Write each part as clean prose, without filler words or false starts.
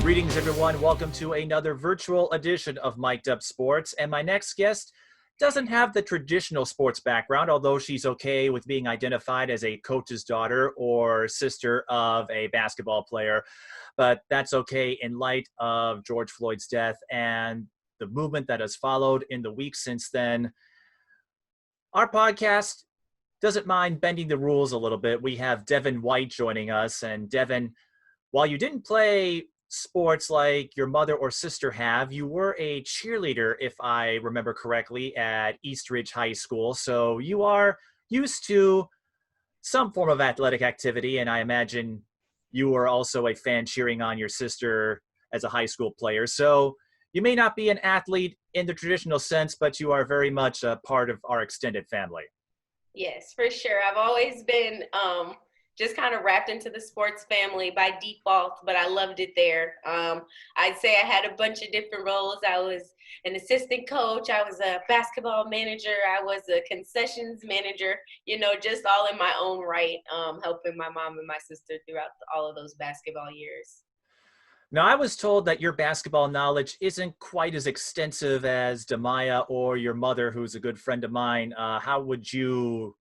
Greetings, everyone. Welcome to another virtual edition of Mic'd Up Sports. And my next guest doesn't have the traditional sports background, although she's okay with being identified as a coach's daughter or sister of a basketball player. But that's okay in light of George Floyd's death and the movement that has followed in the weeks since then. Our podcast doesn't mind bending the rules a little bit. We have Devyn White joining us. And Devyn, while you didn't play sports like your mother or sister have, you were a cheerleader, if I remember correctly, at East Ridge High School. So you are used to some form of athletic activity, and I imagine you were also a fan cheering on your sister as a high school player. So you may not be an athlete in the traditional sense, but you are very much a part of our extended family. Yes, for sure. I've always been just kind of wrapped into the sports family by default, but I loved it there. I'd say I had a bunch of different roles. I was an assistant coach. I was a basketball manager. I was a concessions manager, just all in my own right, helping my mom and my sister throughout all of those basketball years. Now, I was told that your basketball knowledge isn't quite as extensive as Demaya or your mother, who's a good friend of mine. How would you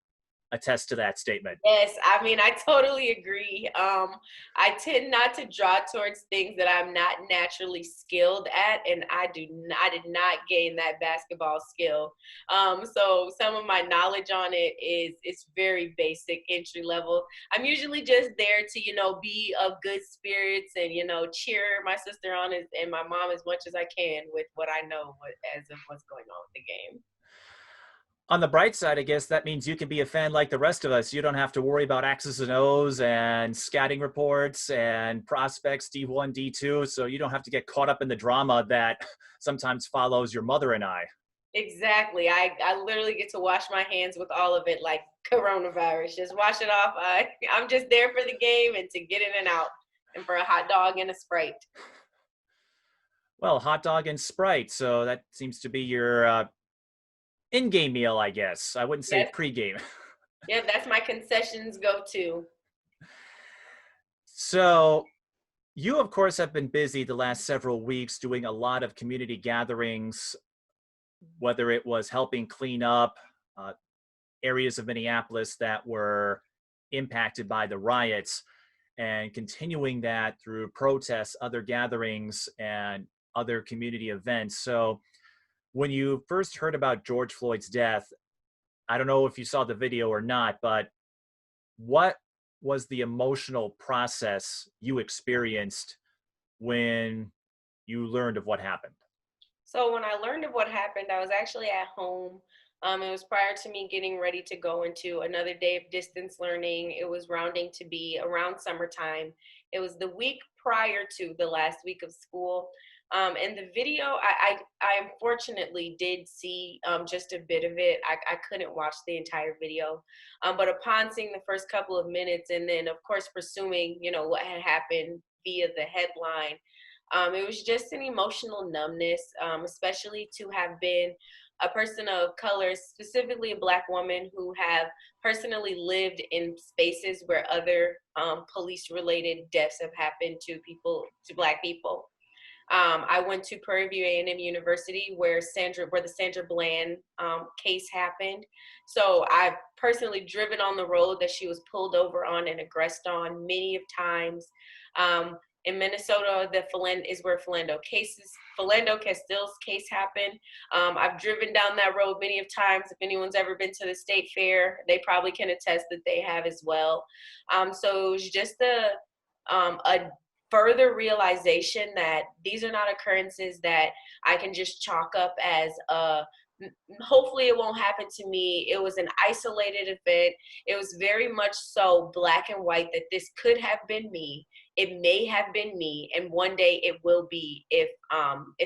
attest to that statement? Yes, I mean, I totally agree. I tend not to draw towards things that I'm not naturally skilled at, and I did not gain that basketball skill. So some of my knowledge on it is it's very basic, entry level. I'm usually just there to, be of good spirits and, cheer my sister on and my mom as much as I can with what I know as of what's going on with the game. On the bright side, I guess that means you can be a fan like the rest of us. You don't have to worry about X's and O's and scouting reports and prospects D1, D2. So you don't have to get caught up in the drama that sometimes follows your mother and I. Exactly. I literally get to wash my hands with all of it like coronavirus. Just wash it off. I'm just there for the game and to get in and out and for a hot dog and a Sprite. Well, hot dog and Sprite. So that seems to be your in-game meal, I guess. I wouldn't say Yes. pre-game. Yeah, that's my concessions go-to. So you, of course, have been busy the last several weeks doing a lot of community gatherings, whether it was helping clean up areas of Minneapolis that were impacted by the riots and continuing that through protests, other gatherings, and other community events. So when you first heard about George Floyd's death, I don't know if you saw the video or not, but what was the emotional process you experienced when you learned of what happened? So when I learned of what happened, I was actually at home. It was prior to me getting ready to go into another day of distance learning. It was rounding to be around summertime. It was the week prior to the last week of school. And the video, I unfortunately did see just a bit of it. I couldn't watch the entire video. But upon seeing the first couple of minutes and then, of course, presuming, what had happened via the headline, it was just an emotional numbness, especially to have been a person of color, specifically a Black woman who have personally lived in spaces where other police-related deaths have happened to Black people. I went to Prairie View A&M University where the Sandra Bland case happened. So I've personally driven on the road that she was pulled over on and aggressed on many of times. In Minnesota, is where Philando Castile's case happened. I've driven down that road many of times. If anyone's ever been to the state fair, they probably can attest that they have as well. So it was just a further realization that these are not occurrences that I can just chalk up as hopefully it won't happen to me. It was an isolated event. It was very much so black and white that this could have been me. It may have been me, and one day it will be if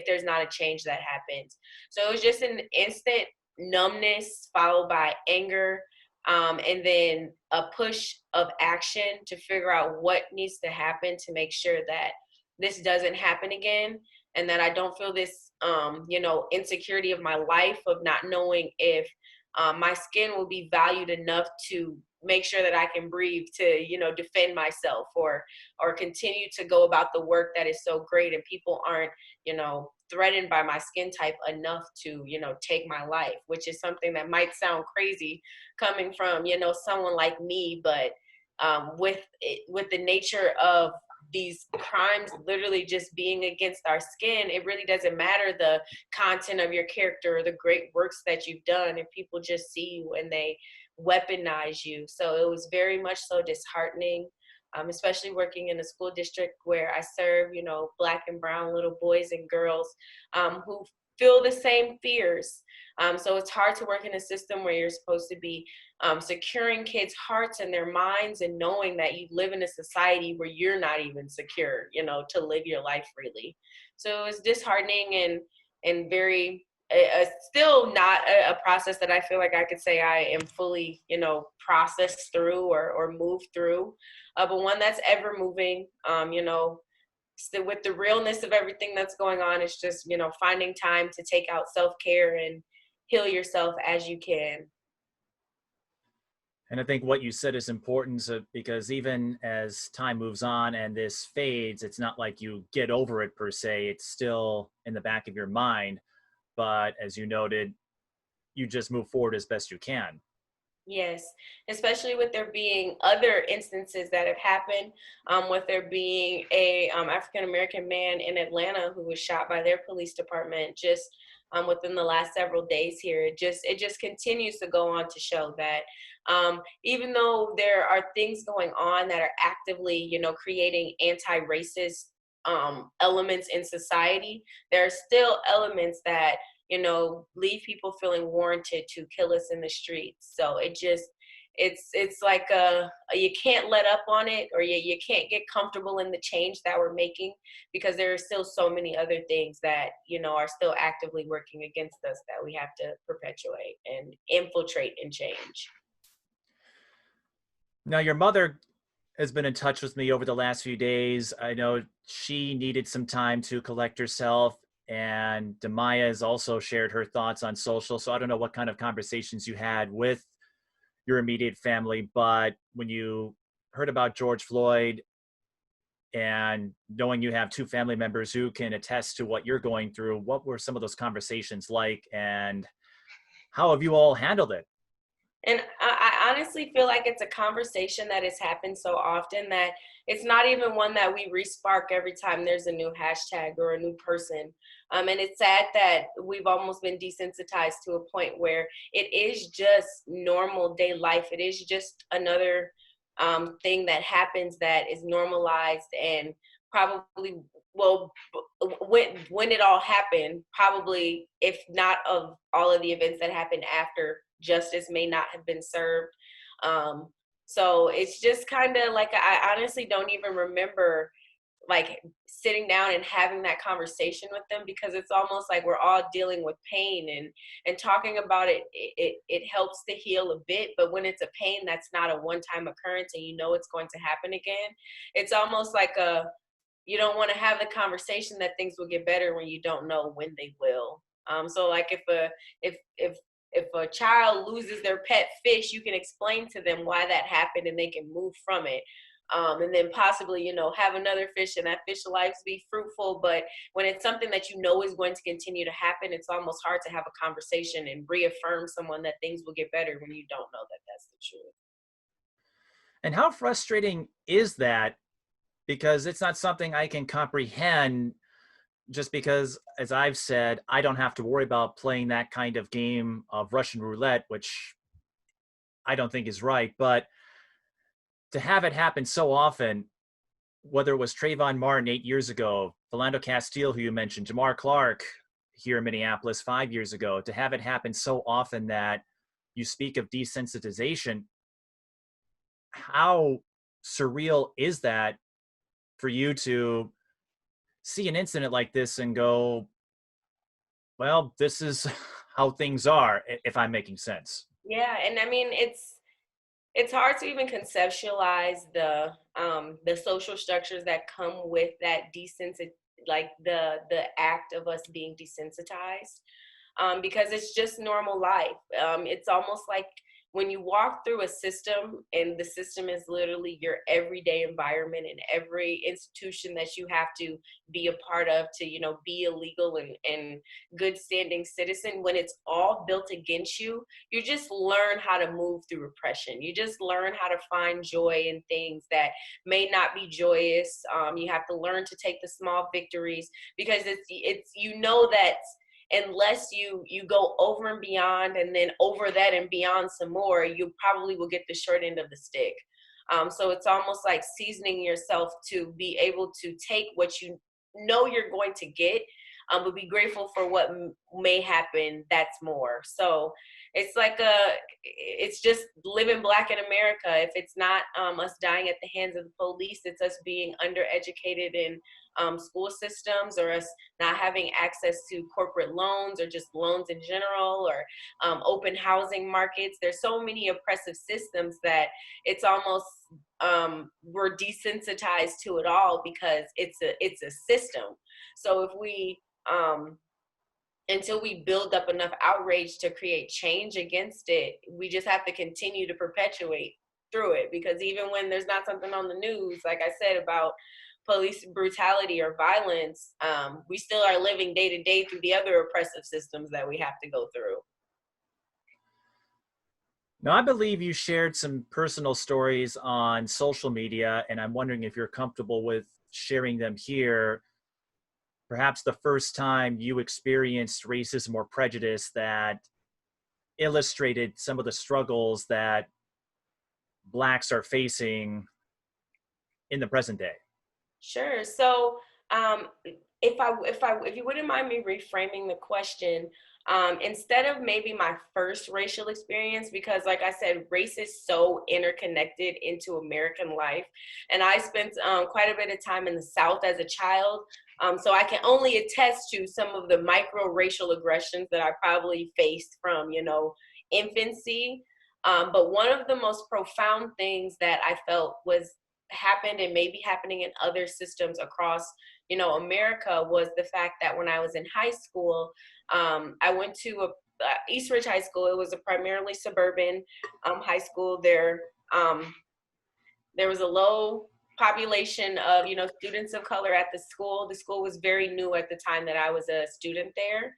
there's not a change that happens. So it was just an instant numbness followed by anger, and then a push of action to figure out what needs to happen to make sure that this doesn't happen again, and that I don't feel this, insecurity of my life of not knowing if my skin will be valued enough to make sure that I can breathe to, defend myself, or continue to go about the work that is so great, and people aren't, threatened by my skin type enough to, take my life, which is something that might sound crazy coming from, someone like me, but with the nature of these crimes literally just being against our skin, it really doesn't matter the content of your character or the great works that you've done if people just see you and they weaponize you. So it was very much so disheartening, especially working in a school district where I serve, Black and brown little boys and girls who feel the same fears. So it's hard to work in a system where you're supposed to be securing kids' hearts and their minds, and knowing that you live in a society where you're not even secure, to live your life freely. So it's disheartening and very still not a process that I feel like I could say I am fully, processed through or moved through, but one that's ever moving. So with the realness of everything that's going on, it's just, finding time to take out self-care and heal yourself as you can. And I think what you said is important, because even as time moves on and this fades, it's not like you get over it per se. It's still in the back of your mind. But as you noted, you just move forward as best you can. Yes, especially with there being other instances that have happened, with there being a African American man in Atlanta who was shot by their police department just within the last several days here. It just continues to go on to show that even though there are things going on that are actively, creating anti-racist elements in society, there are still elements that leave people feeling warranted to kill us in the streets. So it's like you can't let up on it, or you can't get comfortable in the change that we're making, because there are still so many other things that, are still actively working against us that we have to perpetuate and infiltrate and change. Now, your mother has been in touch with me over the last few days. I know she needed some time to collect herself, and Demaya has also shared her thoughts on social. So I don't know what kind of conversations you had with your immediate family, but when you heard about George Floyd, and knowing you have two family members who can attest to what you're going through, what were some of those conversations like, and how have you all handled it? And I honestly feel like it's a conversation that has happened so often that it's not even one that we respark every time there's a new hashtag or a new person. And it's sad that we've almost been desensitized to a point where it is just normal day life. It is just another thing that happens that is normalized, and probably, well, when it all happened, probably, if not of all of the events that happened after, justice may not have been served. So it's just kind of like, I honestly don't even remember like sitting down and having that conversation with them, because it's almost like we're all dealing with pain, and talking about it helps to heal a bit. But when it's a pain that's not a one-time occurrence and it's going to happen again, it's almost like you don't want to have the conversation that things will get better when you don't know when they will. So like if a child loses their pet fish, you can explain to them why that happened and they can move from it. And then possibly, have another fish and that fish lives be fruitful. But when it's something that is going to continue to happen, it's almost hard to have a conversation and reaffirm someone that things will get better when you don't know that that's the truth. And how frustrating is that? Because it's not something I can comprehend, just because, as I've said, I don't have to worry about playing that kind of game of Russian roulette, which I don't think is right. But to have it happen so often, whether it was Trayvon Martin 8 years ago, Philando Castile, who you mentioned, Jamar Clark here in Minneapolis 5 years ago, to have it happen so often that you speak of desensitization, how surreal is that for you to see an incident like this and go, well, this is how things are, if I'm making sense? Yeah, and I mean it's hard to even conceptualize the social structures that come with that like the act of us being desensitized, because it's just normal life. It's almost like when you walk through a system, and the system is literally your everyday environment and every institution that you have to be a part of to, be a legal and good standing citizen, when it's all built against you, you just learn how to move through repression. You just learn how to find joy in things that may not be joyous. You have to learn to take the small victories, because it's that unless you go over and beyond, and then over that and beyond some more, you probably will get the short end of the stick. So it's almost like seasoning yourself to be able to take what you know you're going to get, but be grateful for what may happen that's more. So it's it's just living Black in America. If it's not us dying at the hands of the police, it's us being undereducated in school systems, or us not having access to corporate loans, or just loans in general, or open housing markets. There's so many oppressive systems that it's almost we're desensitized to it all, because it's a system. So if we until we build up enough outrage to create change against it, we just have to continue to perpetuate through it. Because even when there's not something on the news, like I said, about police brutality or violence, we still are living day to day through the other oppressive systems that we have to go through. Now, I believe you shared some personal stories on social media, and I'm wondering if you're comfortable with sharing them here. Perhaps the first time you experienced racism or prejudice that illustrated some of the struggles that Blacks are facing in the present day. Sure. So, if you wouldn't mind me reframing the question, instead of maybe my first racial experience, because like I said, race is so interconnected into American life, and I spent quite a bit of time in the South as a child. So I can only attest to some of the micro racial aggressions that I probably faced from, infancy. But one of the most profound things that I felt was happened and maybe happening in other systems across, America, was the fact that when I was in high school, I went to East Ridge High School. It was a primarily suburban high school. There was a low population of, students of color at the school. The school was very new at the time that I was a student there.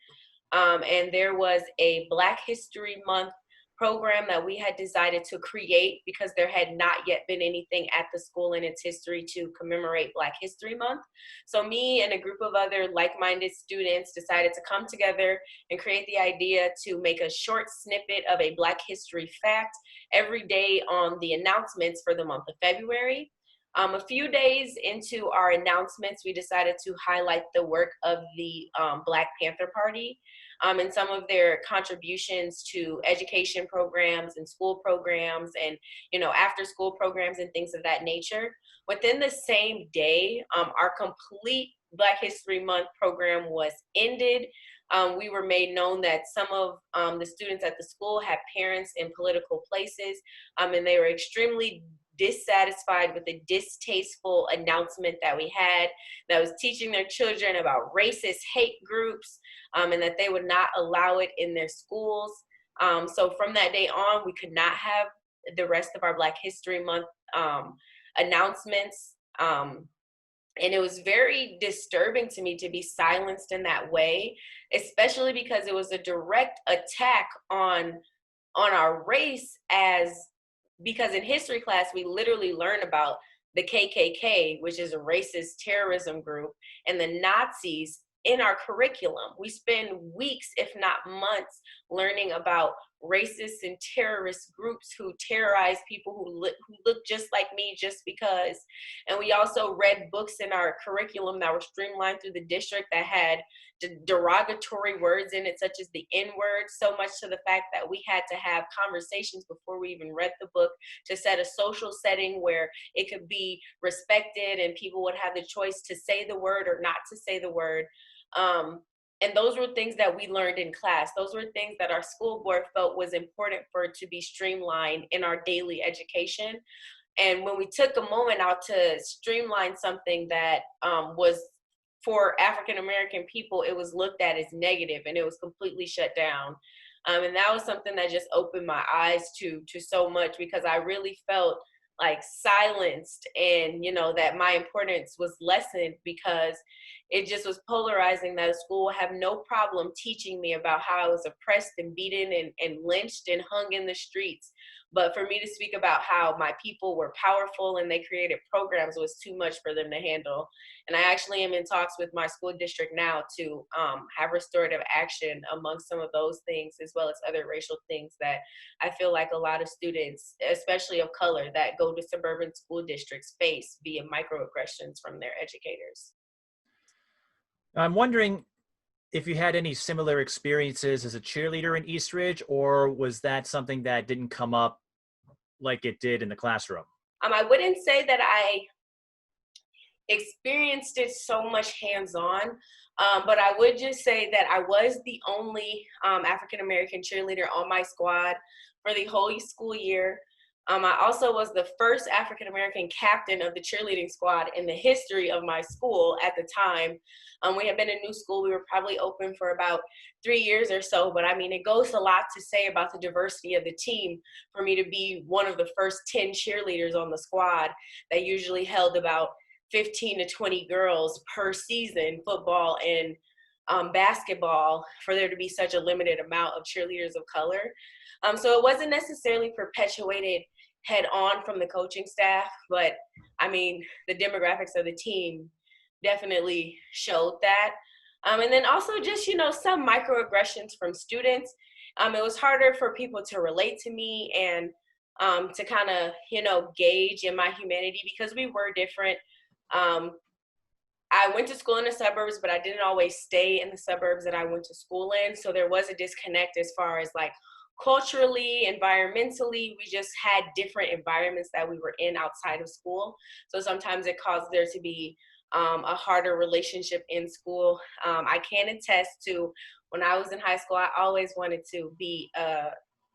And there was a Black History Month program that we had decided to create, because there had not yet been anything at the school in its history to commemorate Black History Month. So me and a group of other like-minded students decided to come together and create the idea to make a short snippet of a Black history fact every day on the announcements for the month of February. A few days into our announcements, we decided to highlight the work of the Black Panther Party, and some of their contributions to education programs and school programs, and after school programs and things of that nature. Within the same day, our complete Black History Month program was ended. We were made known that some of the students at the school had parents in political places, and they were extremely dissatisfied with the distasteful announcement that we had, that was teaching their children about racist hate groups, and that they would not allow it in their schools. So from that day on, we could not have the rest of our Black History Month announcements. And it was very disturbing to me to be silenced in that way, especially because it was a direct attack on our race, because in history class, we literally learn about the KKK, which is a racist terrorism group, and the Nazis in our curriculum. We spend weeks, if not months, learning about racist and terrorist groups who terrorize people who look just like me just because. And we also read books in our curriculum that were streamlined through the district that had derogatory words in it, such as the N-word, so much to the fact that we had to have conversations before we even read the book to set a social setting where it could be respected and people would have the choice to say the word or not to say the word. And those were things that we learned in class. Those were things that our school board felt was important for it to be streamlined in our daily education. And when we took a moment out to streamline something that was for African American people, it was looked at as negative, and it was completely shut down. And that was something that just opened my eyes to so much, because I really felt like silenced, and that my importance was lessened, because it just was polarizing that a school would have no problem teaching me about how I was oppressed and beaten and lynched and hung in the streets. But for me to speak about how my people were powerful and they created programs was too much for them to handle. And I actually am in talks with my school district now to have restorative action amongst some of those things, as well as other racial things that I feel like a lot of students, especially of color, that go to suburban school districts face via microaggressions from their educators. I'm wondering if you had any similar experiences as a cheerleader in Eastridge, or was that something that didn't come up like it did in the classroom? I wouldn't say that I experienced it so much hands-on, but I would just say that I was the only African-American cheerleader on my squad for the whole school year. I also was the first African-American captain of the cheerleading squad in the history of my school at the time. We had been a new school. We were probably open for about 3 years or so, but I mean, it goes a lot to say about the diversity of the team for me to be one of the first 10 cheerleaders on the squad that usually held about 15 to 20 girls per season, football and basketball, for there to be such a limited amount of cheerleaders of color. So it wasn't necessarily perpetuated head on from the coaching staff, but I mean, the demographics of the team definitely showed that. And then also just, some microaggressions from students. It was harder for people to relate to me and to kind of, gauge in my humanity, because we were different. I went to school in the suburbs, but I didn't always stay in the suburbs that I went to school in. So there was a disconnect as far as like culturally, environmentally. We just had different environments that we were in outside of school. So sometimes it caused there to be a harder relationship in school. I can attest to, when I was in high school, I always wanted to be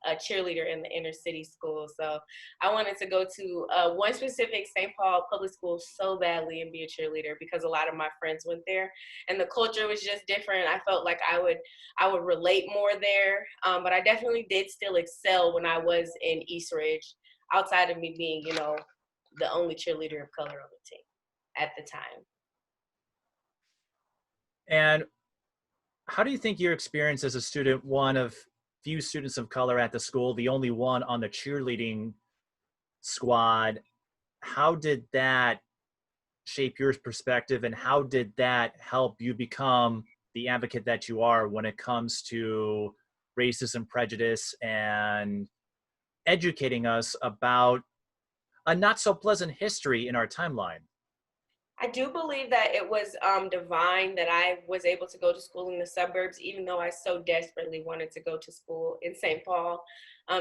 a cheerleader in the inner city school. So I wanted to go to one specific St. Paul public school so badly and be a cheerleader, because a lot of my friends went there and the culture was just different. I felt like I would relate more there. But I definitely did still excel when I was in East Ridge, outside of me being, the only cheerleader of color on the team at the time. And how do you think your experience as a student, one of few students of color at the school, the only one on the cheerleading squad, how did that shape your perspective, and how did that help you become the advocate that you are when it comes to racism, prejudice, and educating us about a not so pleasant history in our timeline? I do believe that it was divine that I was able to go to school in the suburbs, even though I so desperately wanted to go to school in St. Paul.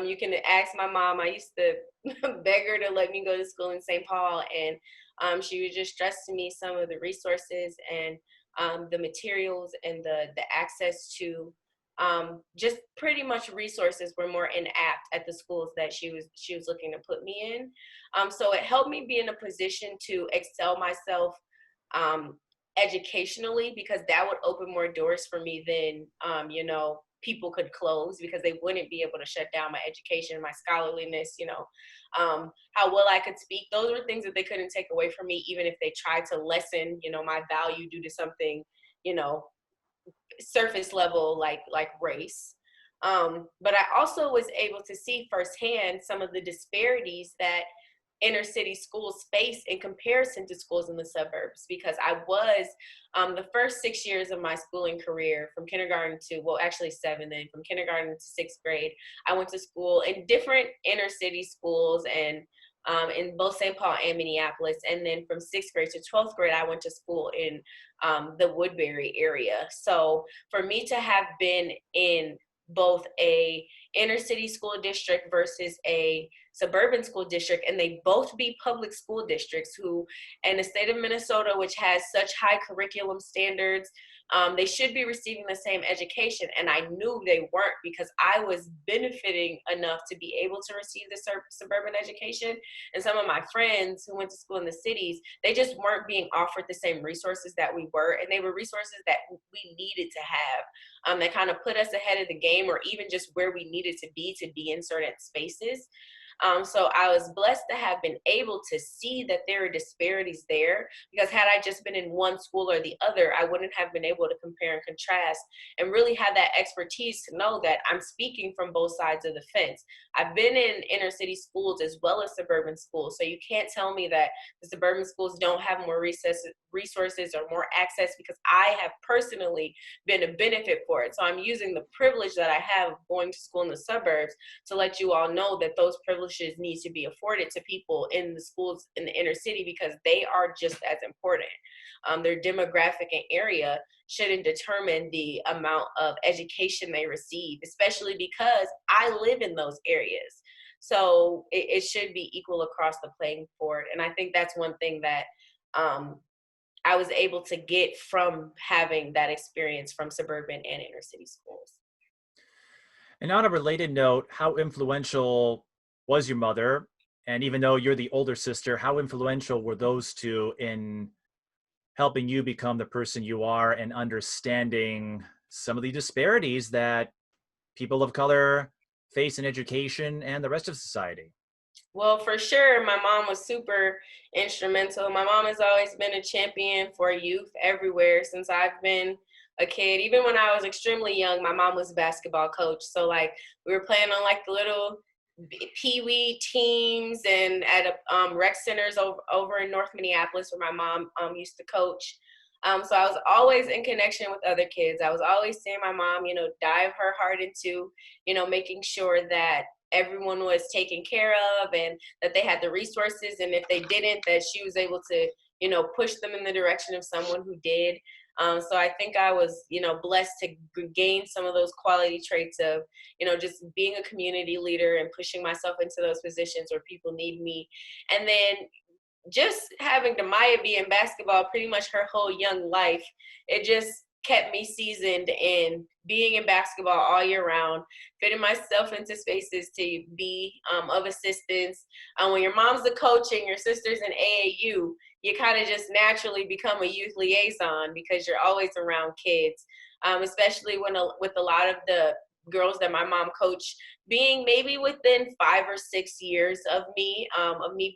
You can ask my mom. I used to beg her to let me go to school in St. Paul, and she would just stress to me some of the resources and the materials and the access to just pretty much resources were more inapt at the schools that she was looking to put me in. So it helped me be in a position to excel myself educationally, because that would open more doors for me than people could close, because they wouldn't be able to shut down my education, my scholarliness, how well I could speak. Those were things that they couldn't take away from me, even if they tried to lessen, my value due to something, surface level like race. But I also was able to see firsthand some of the disparities that inner city schools face in comparison to schools in the suburbs, because I was the first 6 years of my schooling career, from kindergarten to, well, actually 7, then from kindergarten to 6th grade, I went to school in different inner city schools, and in both St. Paul and Minneapolis. And then from 6th grade to 12th grade, I went to school in the Woodbury area. So for me to have been in both a inner city school district versus a suburban school district, and they both be public school districts who, in the state of Minnesota, which has such high curriculum standards, they should be receiving the same education. And I knew they weren't, because I was benefiting enough to be able to receive the suburban education. And some of my friends who went to school in the cities, they just weren't being offered the same resources that we were. And they were resources that we needed to have, that kind of put us ahead of the game, or even just where we needed to be in certain spaces. So I was blessed to have been able to see that there are disparities there, because had I just been in one school or the other, I wouldn't have been able to compare and contrast and really have that expertise to know that I'm speaking from both sides of the fence. I've been in inner city schools as well as suburban schools, so you can't tell me that the suburban schools don't have more resources or more access, because I have personally been a benefit for it. So I'm using the privilege that I have of going to school in the suburbs to let you all know that those privileges need to be afforded to people in the schools in the inner city, because they are just as important. Their demographic and area shouldn't determine the amount of education they receive, especially because I live in those areas. So it should be equal across the playing board. And I think that's one thing that I was able to get from having that experience from suburban and inner city schools. And on a related note, how influential was your mother? And even though you're the older sister, how influential were those two in helping you become the person you are and understanding some of the disparities that people of color face in education and the rest of society? Well, for sure, my mom was super instrumental. My mom has always been a champion for youth everywhere since I've been a kid. Even when I was extremely young, my mom was a basketball coach. So like we were playing on like the little pee-wee teams and at rec centers over in North Minneapolis, where my mom used to coach. So I was always in connection with other kids. I was always seeing my mom, dive her heart into, making sure that everyone was taken care of and that they had the resources. And if they didn't, that she was able to, push them in the direction of someone who did. So I think I was, blessed to gain some of those quality traits of, just being a community leader and pushing myself into those positions where people need me. And then just having Demaya be in basketball pretty much her whole young life, it just kept me seasoned in being in basketball all year round, fitting myself into spaces to be of assistance. When your mom's the coach and your sister's in AAU, you kind of just naturally become a youth liaison because you're always around kids, especially with a lot of the girls that my mom coached being maybe within 5 or 6 years of me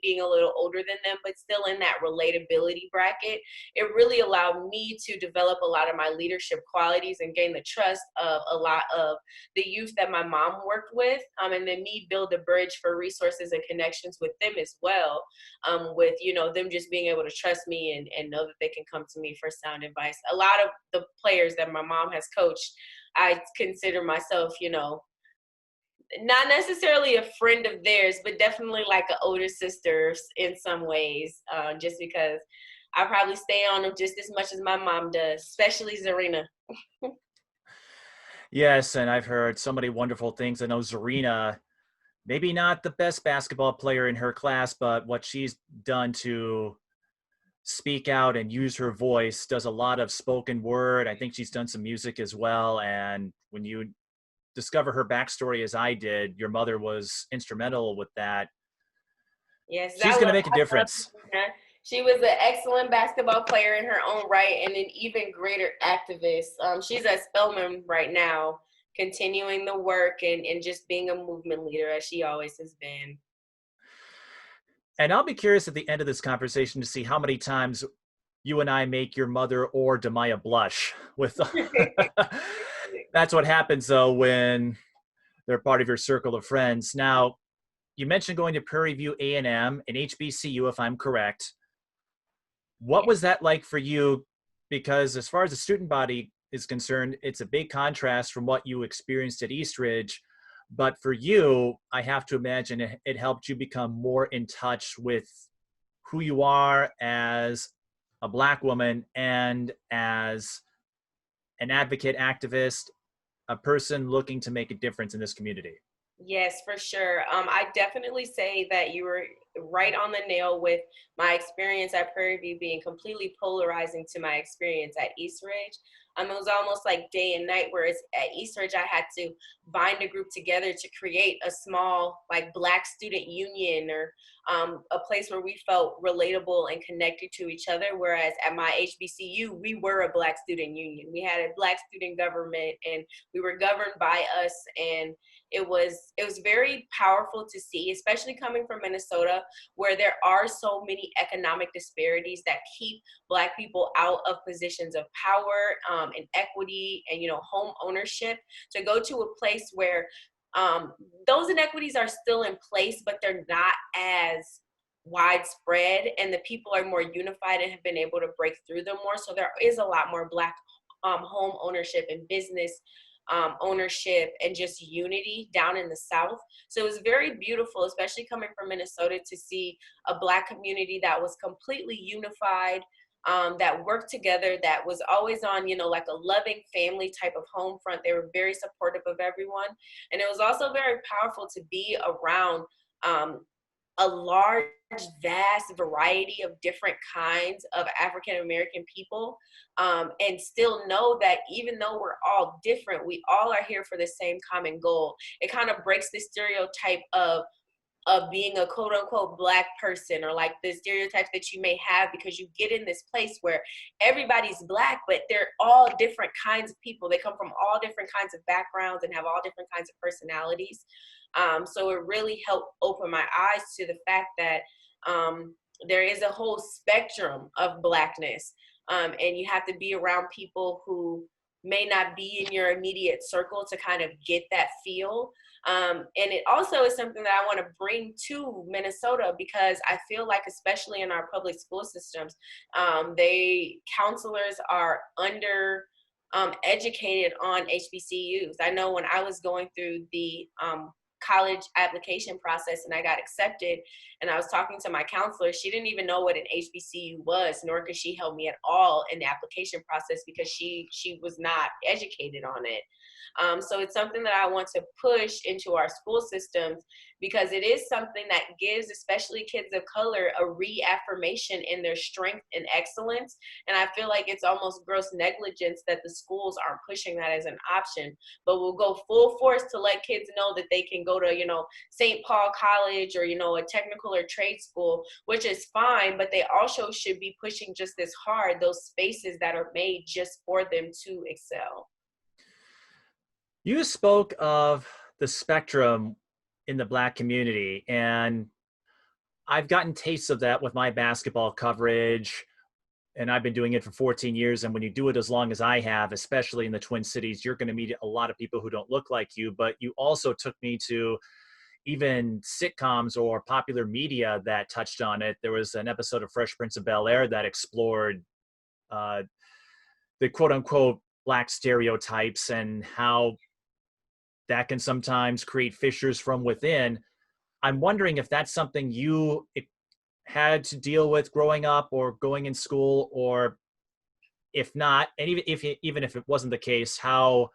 being a little older than them, but still in that relatability bracket. It really allowed me to develop a lot of my leadership qualities and gain the trust of a lot of the youth that my mom worked with, and then me build a bridge for resources and connections with them as well, with them just being able to trust me and know that they can come to me for sound advice. A lot of the players that my mom has coached, I consider myself, not necessarily a friend of theirs, but definitely like an older sister in some ways, just because I probably stay on them just as much as my mom does, especially Zarina. Yes, and I've heard so many wonderful things. I know Zarina, maybe not the best basketball player in her class, but what she's done to speak out and use her voice, does a lot of spoken word. I think she's done some music as well. And when you discover her backstory, as I did, your mother was instrumental with that. Yes, She's going to make a difference. Zarina. She was an excellent basketball player in her own right and an even greater activist. She's at Spelman right now, continuing the work and just being a movement leader as she always has been. And I'll be curious at the end of this conversation to see how many times you and I make your mother or Demaya blush with that's what happens though when they're part of your circle of friends. Now, you mentioned going to Prairie View A&M and HBCU, if I'm correct. What was that like for you? Because as far as the student body is concerned, it's a big contrast from what you experienced at Eastridge. But for you, I have to imagine it helped you become more in touch with who you are as a Black woman and as an advocate, activist, a person looking to make a difference in this community. Yes, for sure. I definitely say that you were right on the nail with my experience at Prairie View being completely polarizing to my experience at Eastridge. It was almost like day and night, whereas at Eastridge, I had to bind a group together to create a small, like, Black student union, or a place where we felt relatable and connected to each other. Whereas at my HBCU, we were a Black student union. We had a Black student government, and we were governed by us. And it was very powerful to see, especially coming from Minnesota, where there are so many economic disparities that keep Black people out of positions of power, and equity, and home ownership. To go to a place where those inequities are still in place, but they're not as widespread, and the people are more unified and have been able to break through them more. So there is a lot more Black home ownership and business ownership and just unity down in the South. So it was very beautiful, especially coming from Minnesota, to see a Black community that was completely unified, that worked together, that was always on, like a loving family type of home front. They were very supportive of everyone. And it was also very powerful to be around um, a large, vast variety of different kinds of African American people, and still know that even though we're all different, we all are here for the same common goal. It kind of breaks the stereotype of being a quote unquote Black person, or like the stereotypes that you may have, because you get in this place where everybody's Black, but they're all different kinds of people. They come from all different kinds of backgrounds and have all different kinds of personalities. So it really helped open my eyes to the fact that there is a whole spectrum of Blackness, and you have to be around people who may not be in your immediate circle to kind of get that feel. And it also is something that I want to bring to Minnesota, because I feel like, especially in our public school systems, counselors are under educated on HBCUs. I know when I was going through the college application process and I got accepted, and I was talking to my counselor, she didn't even know what an HBCU was, nor could she help me at all in the application process, because she was not educated on it. So it's something that I want to push into our school systems, because it is something that gives especially kids of color a reaffirmation in their strength and excellence. And I feel like it's almost gross negligence that the schools aren't pushing that as an option, but will go full force to let kids know that they can go to, St. Paul College, or, a technical or trade school, which is fine, but they also should be pushing just as hard those spaces that are made just for them to excel. You spoke of the spectrum in the Black community, and I've gotten tastes of that with my basketball coverage, and I've been doing it for 14 years. And when you do it as long as I have, especially in the Twin Cities, you're going to meet a lot of people who don't look like you. But you also took me to even sitcoms or popular media that touched on it. There was an episode of Fresh Prince of Bel-Air that explored uh, the quote unquote Black stereotypes and how that can sometimes create fissures from within. I'm wondering if that's something you had to deal with growing up or going in school, or if not, and even if it wasn't the case, how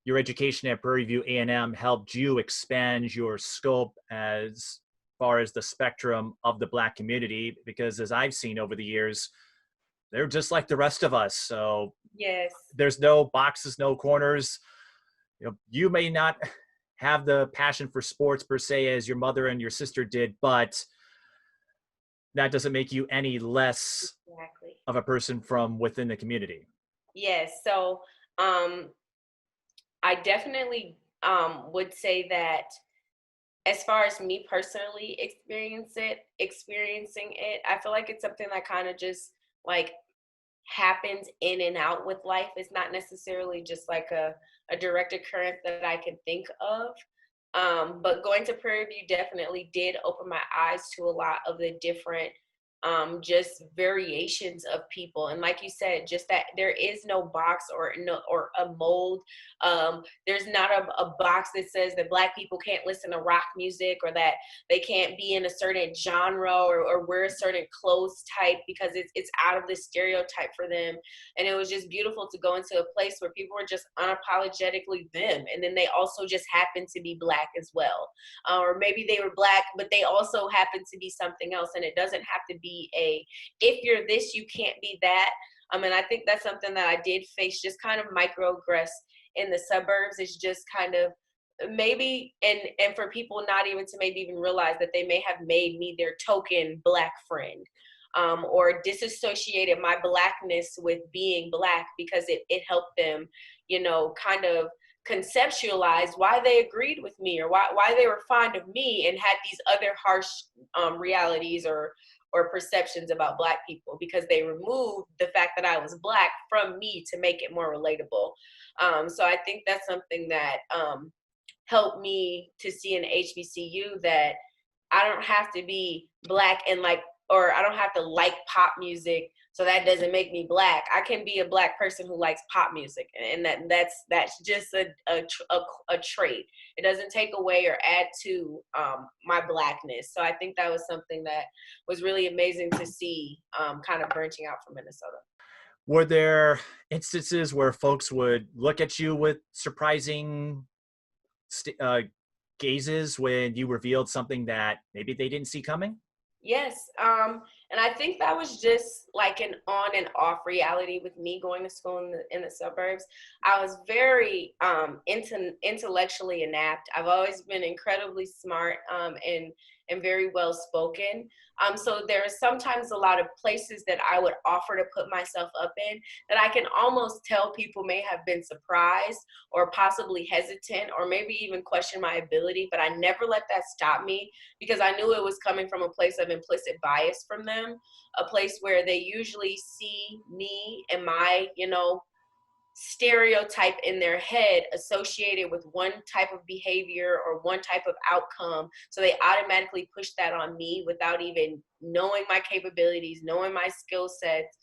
your education at Prairie View A&M helped you expand your scope as far as the spectrum of the Black community. Because as I've seen over the years, they're just like the rest of us. So Yes. there's no boxes, no corners. You may not have the passion for sports per se as your mother and your sister did, but that doesn't make you any less Exactly. of a person from within the community. Yes. So um, I definitely would say that, as far as me personally experiencing it, I feel like it's something that kind of just like happens in and out with life. It's not necessarily just like a direct occurrence that I can think of. But going to Prairie View definitely did open my eyes to a lot of the different just variations of people. And like you said, just that there is no box or a mold. There's not a box that says that Black people can't listen to rock music, or that they can't be in a certain genre, or wear a certain clothes type, because it's out of the stereotype for them. And it was just beautiful to go into a place where people were just unapologetically them, and then they also just happened to be Black as well, or maybe they were Black but they also happen to be something else. And it doesn't have to be if you're this you can't be that. And I think that's something that I did face, just kind of microaggress in the suburbs. Is just kind of maybe, and for people not even to maybe even realize that they may have made me their token Black friend, or disassociated my Blackness with being Black, because it helped them, kind of conceptualize why they agreed with me, or why they were fond of me, and had these other harsh realities or perceptions about Black people, because they removed the fact that I was Black from me to make it more relatable. So I think that's something that helped me to see in HBCU, that I don't have to be Black and or I don't have to like pop music, so that doesn't make me Black. I can be a Black person who likes pop music, and that's just a trait. It doesn't take away or add to my Blackness. So I think that was something that was really amazing to see, kind of branching out from Minnesota. Were there instances where folks would look at you with surprising gazes when you revealed something that maybe they didn't see coming? Yes. And I think that was just like an on and off reality with me going to school in the suburbs. I was very intellectually inept. I've always been incredibly smart, and very well spoken. So there are sometimes a lot of places that I would offer to put myself up in, that I can almost tell people may have been surprised or possibly hesitant, or maybe even question my ability, but I never let that stop me, because I knew it was coming from a place of implicit bias from them, a place where they usually see me and my, stereotype in their head associated with one type of behavior or one type of outcome. So they automatically push that on me without even knowing my capabilities, knowing my skill sets.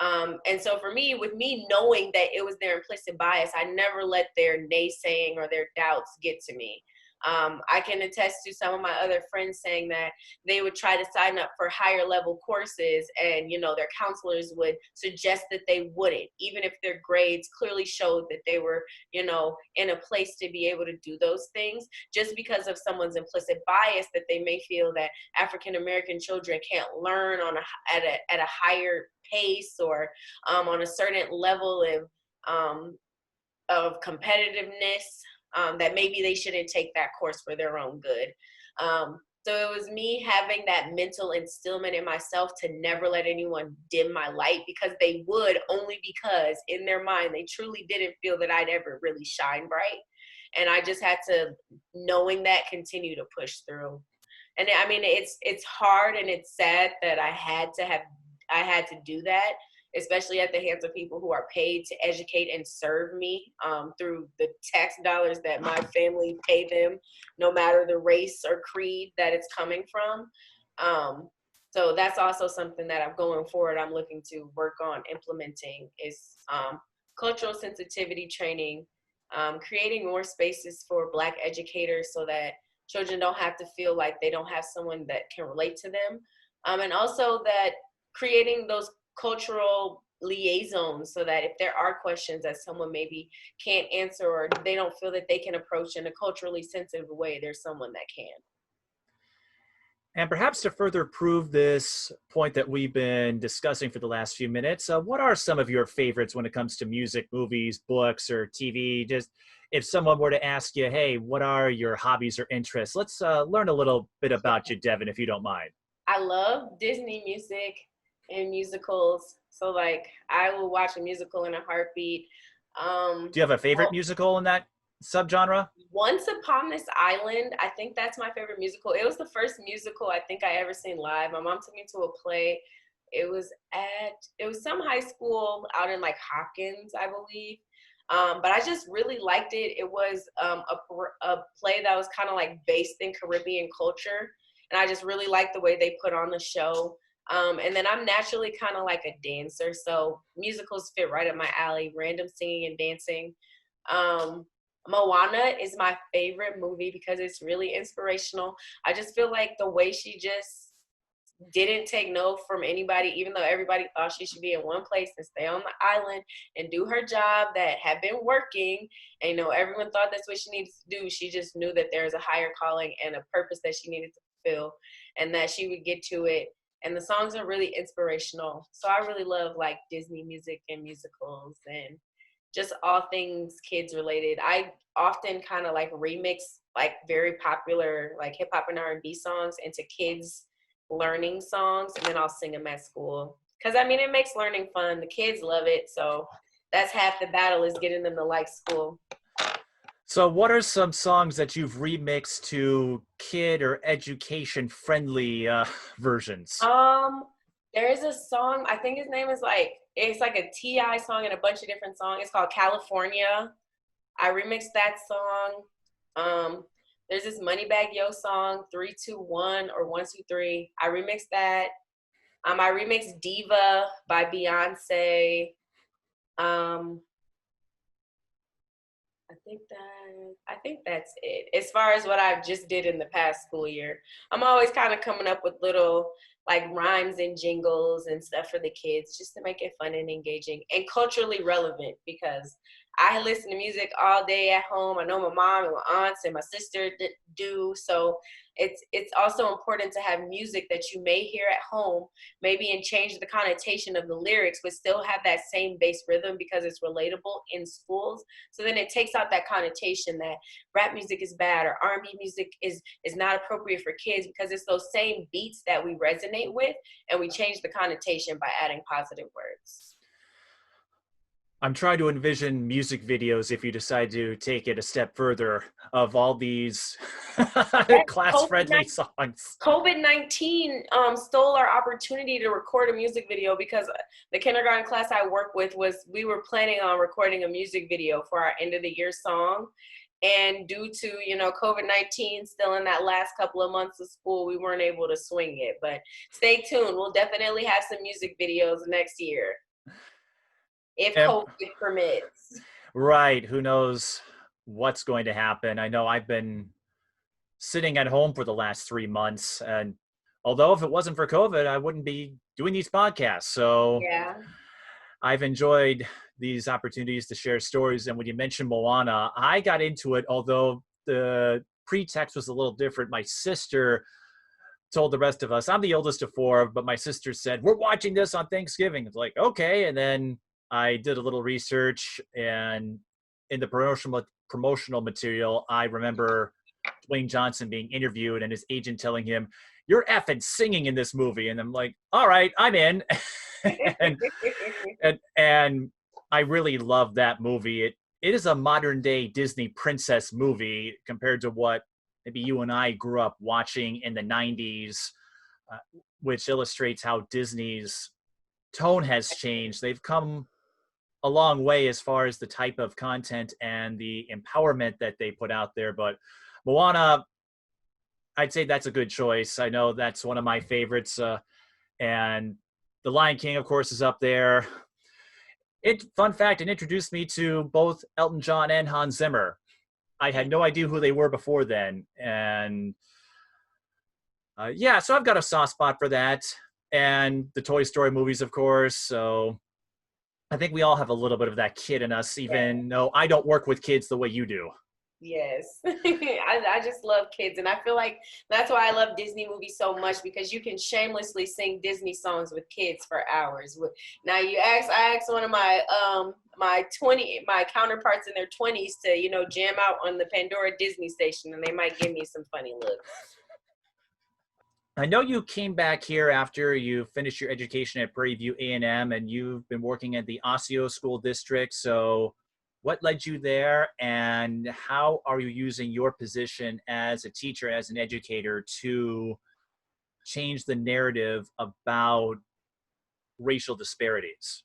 And so for me, with me knowing that it was their implicit bias, I never let their naysaying or their doubts get to me. I can attest to some of my other friends saying that they would try to sign up for higher level courses, and their counselors would suggest that they wouldn't, even if their grades clearly showed that they were in a place to be able to do those things, just because of someone's implicit bias, that they may feel that African American children can't learn at a higher pace, or on a certain level of competitiveness, that maybe they shouldn't take that course for their own good. So it was me having that mental instillment in myself to never let anyone dim my light, because they would, only because in their mind they truly didn't feel that I'd ever really shine bright. And I just had to, knowing that, continue to push through. And it's hard and it's sad that I had to do that, especially at the hands of people who are paid to educate and serve me, through the tax dollars that my family pay them, no matter the race or creed that it's coming from. So that's also something that I'm going forward, I'm looking to work on implementing, is cultural sensitivity training, creating more spaces for Black educators, so that children don't have to feel like they don't have someone that can relate to them. And also that creating those cultural liaisons, so that if there are questions that someone maybe can't answer, or they don't feel that they can approach in a culturally sensitive way, there's someone that can. And perhaps to further prove this point that we've been discussing for the last few minutes, what are some of your favorites when it comes to music, movies, books, or TV? Just if someone were to ask you, hey, what are your hobbies or interests? Let's learn a little bit about you, Devyn, if you don't mind. I love Disney music and musicals. So I will watch a musical in a heartbeat. Do you have a favorite musical in that subgenre? Once Upon This Island, I think that's my favorite musical. It was the first musical I think I ever seen live. My mom took me to a play. It was some high school out in Hopkins, I believe. But I just really liked it. It was a play that was kind of based in Caribbean culture. And I just really liked the way they put on the show. And then I'm naturally kind of like a dancer, so musicals fit right up my alley, random singing and dancing. Um, Moana is my favorite movie because it's really inspirational. I just feel like the way she just didn't take no from anybody, even though everybody thought she should be in one place and stay on the island and do her job that had been working. And, you know, everyone thought that's what she needed to do. She just knew that there's a higher calling and a purpose that she needed to fulfill and that she would get to it. And the songs are really inspirational. So I really love like Disney music and musicals and just all things kids related. I often kind of like remix like very popular like hip hop and R&B songs into kids learning songs, and then I'll sing them at school. Cause I mean, it makes learning fun. The kids love it, so that's half the battle is getting them to like school. So what are some songs that you've remixed to kid or education friendly versions? Um, there is a song. I think his name is like it's like a Ti song and a bunch of different songs. It's called California. I remixed that song. Um, there's this Moneybag Yo song, 321 or 123. I remixed that. I remixed Diva by Beyonce. Um, I think that's it. As far as what I just did in the past school year, I'm always kind of coming up with little like rhymes and jingles and stuff for the kids just to make it fun and engaging and culturally relevant because I listen to music all day at home. I know my mom and my aunts and my sister do. So it's also important to have music that you may hear at home, maybe and change the connotation of the lyrics, but still have that same bass rhythm because it's relatable in schools. So then it takes out that connotation that rap music is bad or R&B music is not appropriate for kids because it's those same beats that we resonate with, and we change the connotation by adding positive words. I'm trying to envision music videos if you decide to take it a step further of all these class-friendly songs. COVID-19 stole our opportunity to record a music video because the kindergarten class I work with we were planning on recording a music video for our end of the year song. And due to, you know, COVID-19 still in that last couple of months of school, we weren't able to swing it. But stay tuned. We'll definitely have some music videos next year if And, COVID permits. right, who knows what's going to happen. I know I've been sitting at home for the last 3 months, and although if it wasn't for COVID, I wouldn't be doing these podcasts. So Yeah. I've enjoyed these opportunities to share stories. And when you mentioned Moana, I got into it, although the pretext was a little different. My sister told the rest of us, I'm the oldest of four, but my sister said, we're watching this on Thanksgiving. It's like, okay. And then I did a little research, and in the promotional material, I remember Dwayne Johnson being interviewed and his agent telling him, you're effing singing in this movie. And I'm like, all right, I'm in. and, and I really love that movie. It is a modern day Disney princess movie compared to what maybe you and I grew up watching in the 90s, uh, which illustrates how Disney's tone has changed. They've come a long way as far as the type of content and the empowerment that they put out there. But Moana, I'd say that's a good choice. I know that's one of my favorites. And The Lion King, of course, is up there. Fun fact, it introduced me to both Elton John and Hans Zimmer. I had no idea who they were before then. And yeah, so I've got a soft spot for that. And the Toy Story movies, of course. So I think we all have a little bit of that kid in us, even though I don't work with kids the way you do. Yes. I just love kids, and I feel like that's why I love Disney movies so much, because you can shamelessly sing Disney songs with kids for hours. Now I asked one of my counterparts in their 20s to, you know, jam out on the Pandora Disney station, and they might give me some funny looks. I know you came back here after you finished your education at Prairie View A&M, and you've been working at the Osseo School District. So what led you there, and how are you using your position as a teacher, as an educator, to change the narrative about racial disparities?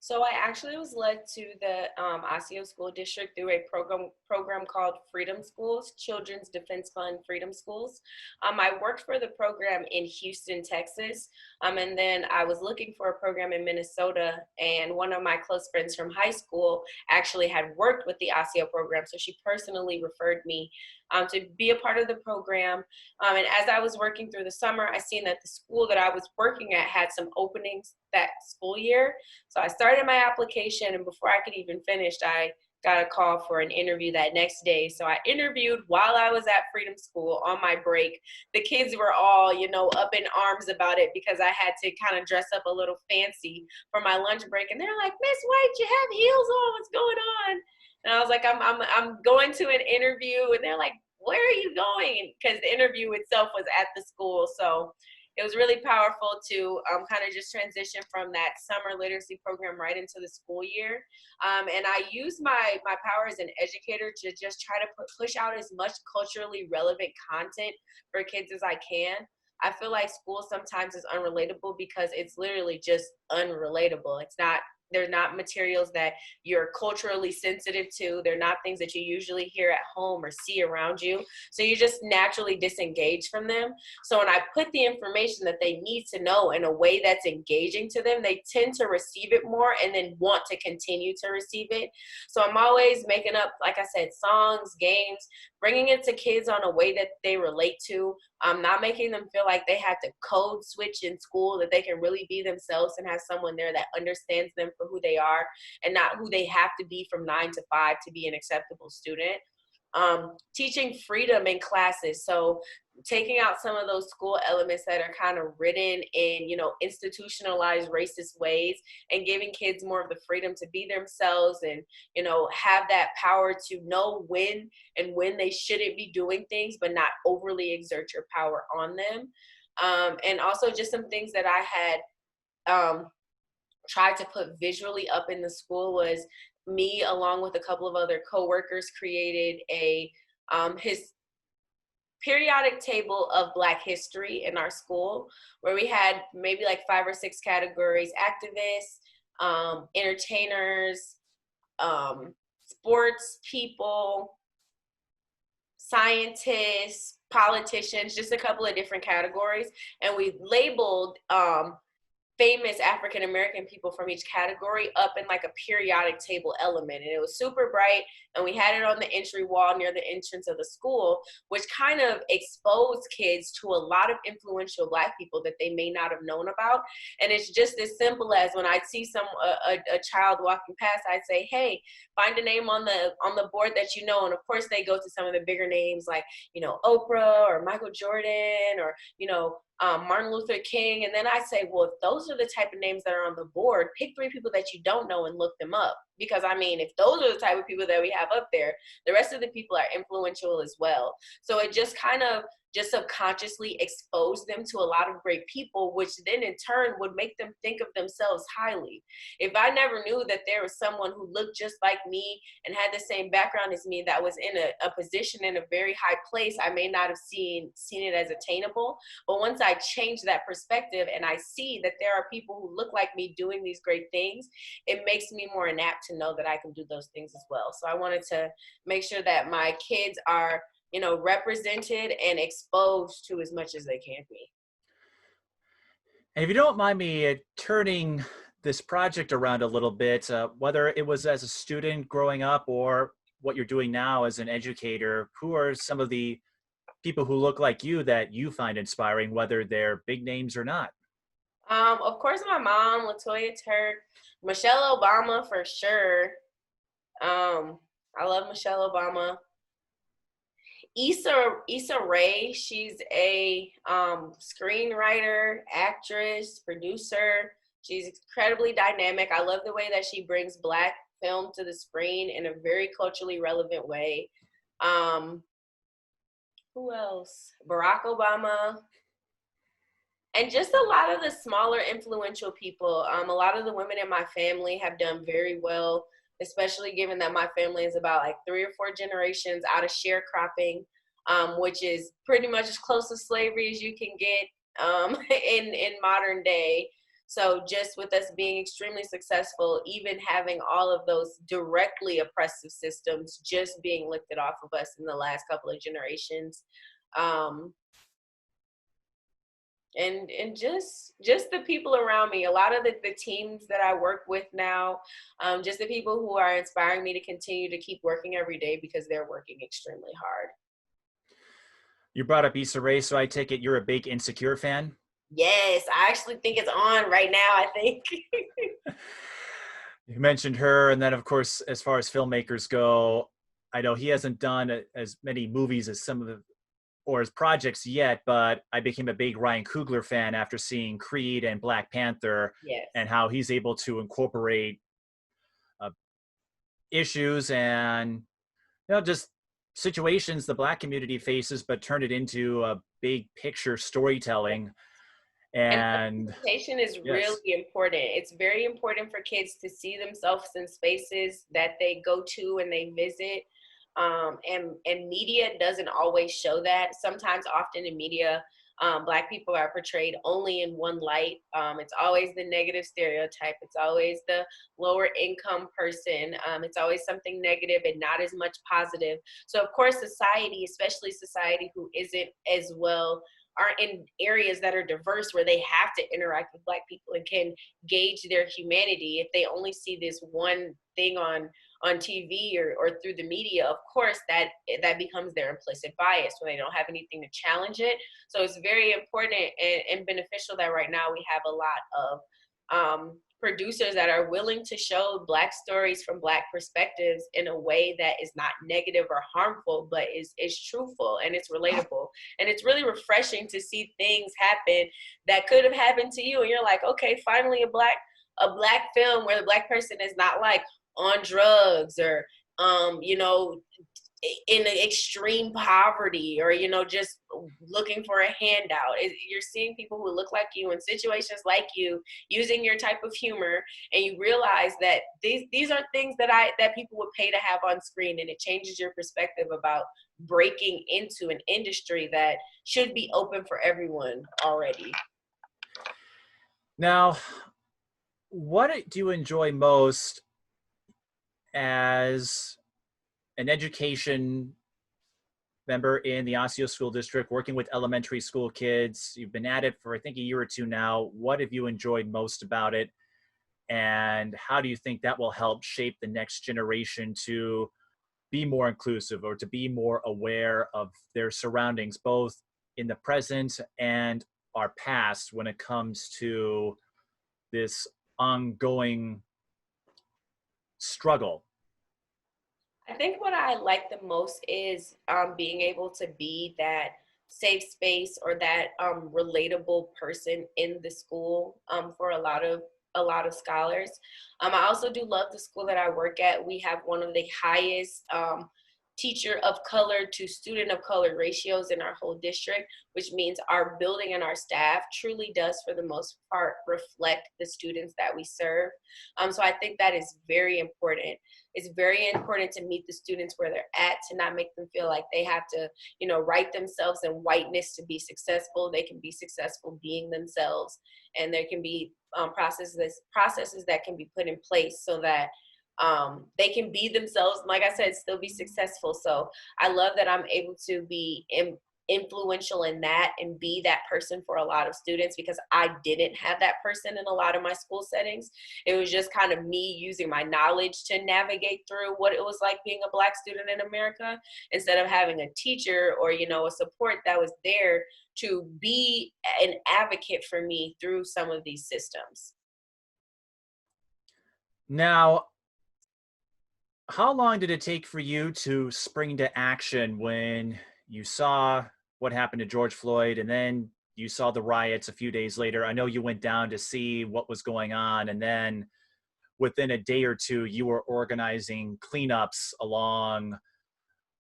So I actually was led to the Osseo School District through a program called Freedom Schools, Children's Defense Fund Freedom Schools. I worked for the program in Houston, Texas, and then I was looking for a program in Minnesota, and one of my close friends from high school actually had worked with the Osseo program, so she personally referred me to be a part of the program. And as I was working through the summer, I seen that the school that I was working at had some openings that school year. So I started my application, and before I could even finish, I got a call for an interview that next day. So I interviewed while I was at Freedom School on my break. The kids were all, up in arms about it because I had to kind of dress up a little fancy for my lunch break. And they're like, "Miss White, you have heels on. What's going on?" And I was like, I'm going to an interview. And they're like, "Where are you going?" Because the interview itself was at the school. So it was really powerful to kind of just transition from that summer literacy program right into the school year. And I used my power as an educator to just try to push out as much culturally relevant content for kids as I can. I feel like school sometimes is unrelatable because it's literally just unrelatable. They're not materials that you're culturally sensitive to. They're not things that you usually hear at home or see around you. So you just naturally disengage from them. So when I put the information that they need to know in a way that's engaging to them, they tend to receive it more and then want to continue to receive it. So I'm always making up, like I said, songs, games, bringing it to kids on a way that they relate to. Not making them feel like they have to code switch in school, that they can really be themselves and have someone there that understands them for who they are and not who they have to be from 9 to 5 to be an acceptable student. Teaching freedom in classes. So taking out some of those school elements that are kind of written in, institutionalized racist ways and giving kids more of the freedom to be themselves and, have that power to know when they shouldn't be doing things, but not overly exert your power on them. And also just some things that I had tried to put visually up in the school was me, along with a couple of other coworkers, created his periodic table of Black history in our school, where we had maybe like 5 or 6 categories: activists, entertainers, sports people, scientists, politicians, just a couple of different categories. And we labeled famous African American people from each category up in like a periodic table element. And it was super bright. And we had it on the entry wall near the entrance of the school, which kind of exposed kids to a lot of influential Black people that they may not have known about. And it's just as simple as when I'd see a child walking past, I'd say, "Hey, find a name on the board that you know." And of course they go to some of the bigger names like, Oprah or Michael Jordan or, Martin Luther King. And then I say, well, if those are the type of names that are on the board, pick 3 people that you don't know and look them up. Because if those are the type of people that we have up there, the rest of the people are influential as well. So it just kind of just subconsciously expose them to a lot of great people, which then in turn would make them think of themselves highly. If I never knew that there was someone who looked just like me and had the same background as me that was in a position in a very high place, I may not have seen it as attainable. But once I change that perspective and I see that there are people who look like me doing these great things, it makes me more inapt to know that I can do those things as well. So I wanted to make sure that my kids are represented and exposed to as much as they can be. And if you don't mind me turning this project around a little bit, whether it was as a student growing up or what you're doing now as an educator, who are some of the people who look like you that you find inspiring, whether they're big names or not? Of course, my mom, Latoya Turk, Michelle Obama for sure. I love Michelle Obama. Issa Rae, she's a screenwriter, actress, producer. She's incredibly dynamic. I love the way that she brings Black film to the screen in a very culturally relevant way. Who else? Barack Obama. And just a lot of the smaller influential people. A lot of the women in my family have done very well, especially given that my family is about like 3 or 4 generations out of sharecropping, which is pretty much as close to slavery as you can get in modern day. So just with us being extremely successful, even having all of those directly oppressive systems just being lifted off of us in the last couple of generations. Um, and just the people around me, a lot of the teams that I work with now, just the people who are inspiring me to continue to keep working every day because they're working extremely hard. You brought up Issa Rae, so I take it you're a big Insecure fan? Yes, I actually think it's on right now, I think. You mentioned her, and then of course, as far as filmmakers go, I know he hasn't done as many movies as some of the or his projects yet, but I became a big Ryan Coogler fan after seeing Creed and Black Panther, Yes. and how he's able to incorporate uh, issues and just situations the Black community faces, but turn it into a big picture storytelling. And And representation is really yes, important. It's very important for kids to see themselves in spaces that they go to and they visit. And media doesn't always show that. Sometimes, often in media, Black people are portrayed only in one light. It's always the negative stereotype. It's always the lower income person. It's always something negative and not as much positive. So, of course, society, especially society who isn't as well, are in areas that are diverse where they have to interact with Black people and can gauge their humanity. If they only see this one thing on TV or through the media, of course that becomes their implicit bias when they don't have anything to challenge it. So it's very important and beneficial that right now we have a lot of producers that are willing to show Black stories from Black perspectives in a way that is not negative or harmful, but is truthful and it's relatable. And it's really refreshing to see things happen that could have happened to you, and you're like, okay, finally a black film where the Black person is not like on drugs or in extreme poverty or just looking for a handout. You're seeing people who look like you in situations like you using your type of humor, and you realize that these are things that people would pay to have on screen, and it changes your perspective about breaking into an industry that should be open for everyone already. now, what do you enjoy most as an education member in the Osseo School District, working with elementary school kids? You've been at it for, I think, a year or two now. What have you enjoyed most about it? And how do you think that will help shape the next generation to be more inclusive or to be more aware of their surroundings, both in the present and our past, when it comes to this ongoing struggle? I think what I like the most is being able to be that safe space or that relatable person in the school for a lot of scholars. I also do love the school that I work at. We have one of the highest teacher of color to student of color ratios in our whole district, which means our building and our staff truly does, for the most part, reflect the students that we serve. So I think that is very important. It's very important to meet the students where they're at, to not make them feel like they have to, write themselves in whiteness to be successful. They can be successful being themselves, and there can be processes that can be put in place so that they can be themselves. Like I said, still be successful. So I love that I'm able to be influential in that and be that person for a lot of students, because I didn't have that person in a lot of my school settings. It was just kind of me using my knowledge to navigate through what it was like being a Black student in America, instead of having a teacher or a support that was there to be an advocate for me through some of these systems. Now, how long did it take for you to spring into action when you saw what happened to George Floyd and then you saw the riots a few days later? I know you went down to see what was going on, and then within a day or two, you were organizing cleanups along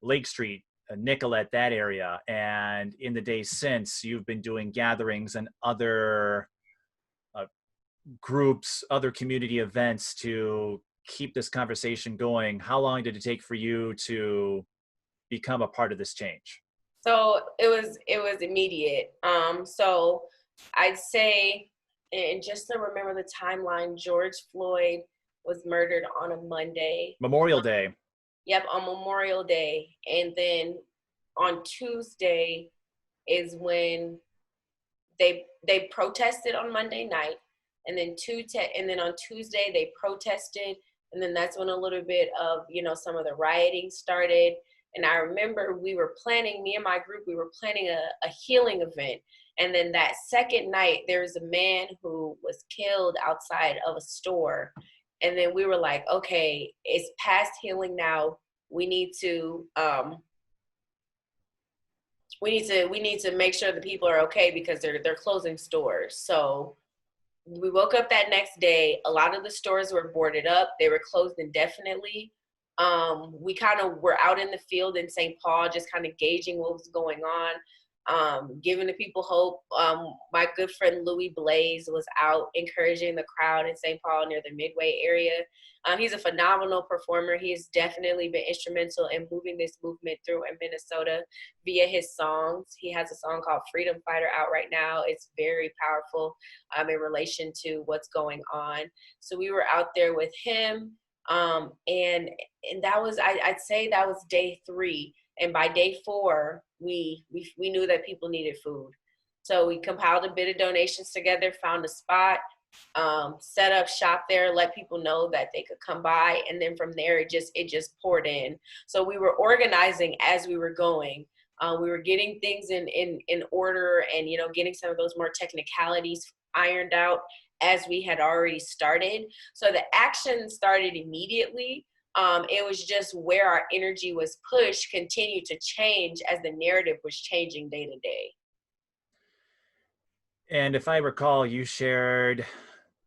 Lake Street, Nicollet, that area. And in the days since, you've been doing gatherings and other uh, groups, other community events to keep this conversation going. How long did it take for you to become a part of this change? So it was immediate. So I'd say And just to remember the timeline, George Floyd was murdered on a Monday. Memorial Day. Yep, on Memorial Day. And then on Tuesday is when they protested on Monday night, and then on Tuesday they protested, and then that's when a little bit of some of the rioting started. And I remember me and my group, we were planning a healing event. And then that second night, there was a man who was killed outside of a store. And then we were like, okay, it's past healing now. We need to make sure the people are okay because they're closing stores. So we woke up that next day. A lot of the stores were boarded up. They were closed indefinitely. We kind of were out in the field in St. Paul, just kind of gauging what was going on, giving the people hope. My good friend Louis Blaze was out encouraging the crowd in St. Paul near the Midway area. He's a phenomenal performer. He has definitely been instrumental in moving this movement through in Minnesota via his songs. He has a song called Freedom Fighter out right now. It's very powerful in relation to what's going on. So we were out there with him. And that was, I'd say that was day 3. And by day 4, we knew that people needed food. So we compiled a bit of donations together, found a spot, set up shop there, let people know that they could come by. And then from there, it just poured in. So we were organizing as we were going. We were getting things in order and, getting some of those more technicalities ironed out as we had already started. So the action started immediately. It was just where our energy was pushed continued to change as the narrative was changing day to day. And if I recall, you shared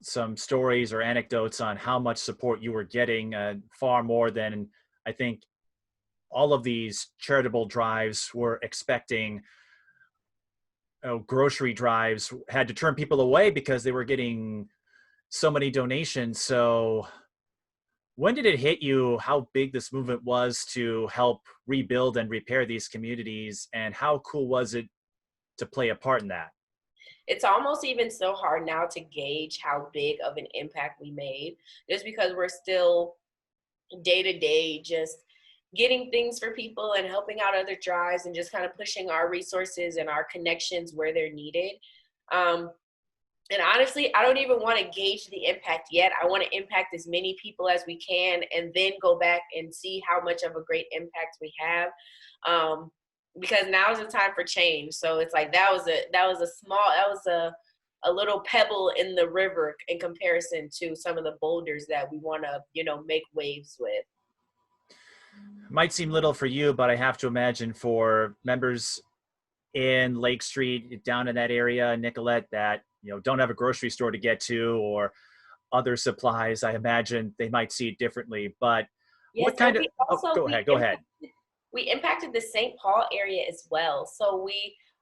some stories or anecdotes on how much support you were getting, far more than I think all of these charitable drives were expecting. Grocery drives had to turn people away because they were getting so many donations. So when did it hit you how big this movement was to help rebuild and repair these communities, and how cool was it to play a part in that? It's almost even so hard now to gauge how big of an impact we made, just because we're still day to day just getting things for people and helping out other drives and just kind of pushing our resources and our connections where they're needed. And honestly, I don't even want to gauge the impact yet. I want to impact as many people as we can and then go back and see how much of a great impact we have. Because now is the time for change. So it's like that was a little pebble in the river in comparison to some of the boulders that we want to, make waves with. Might seem little for you, but I have to imagine for members in Lake Street, down in that area, Nicollet, that don't have a grocery store to get to or other supplies, I imagine they might see it differently. But Yes, what kind of? Go ahead. We impacted the St. Paul area as well. So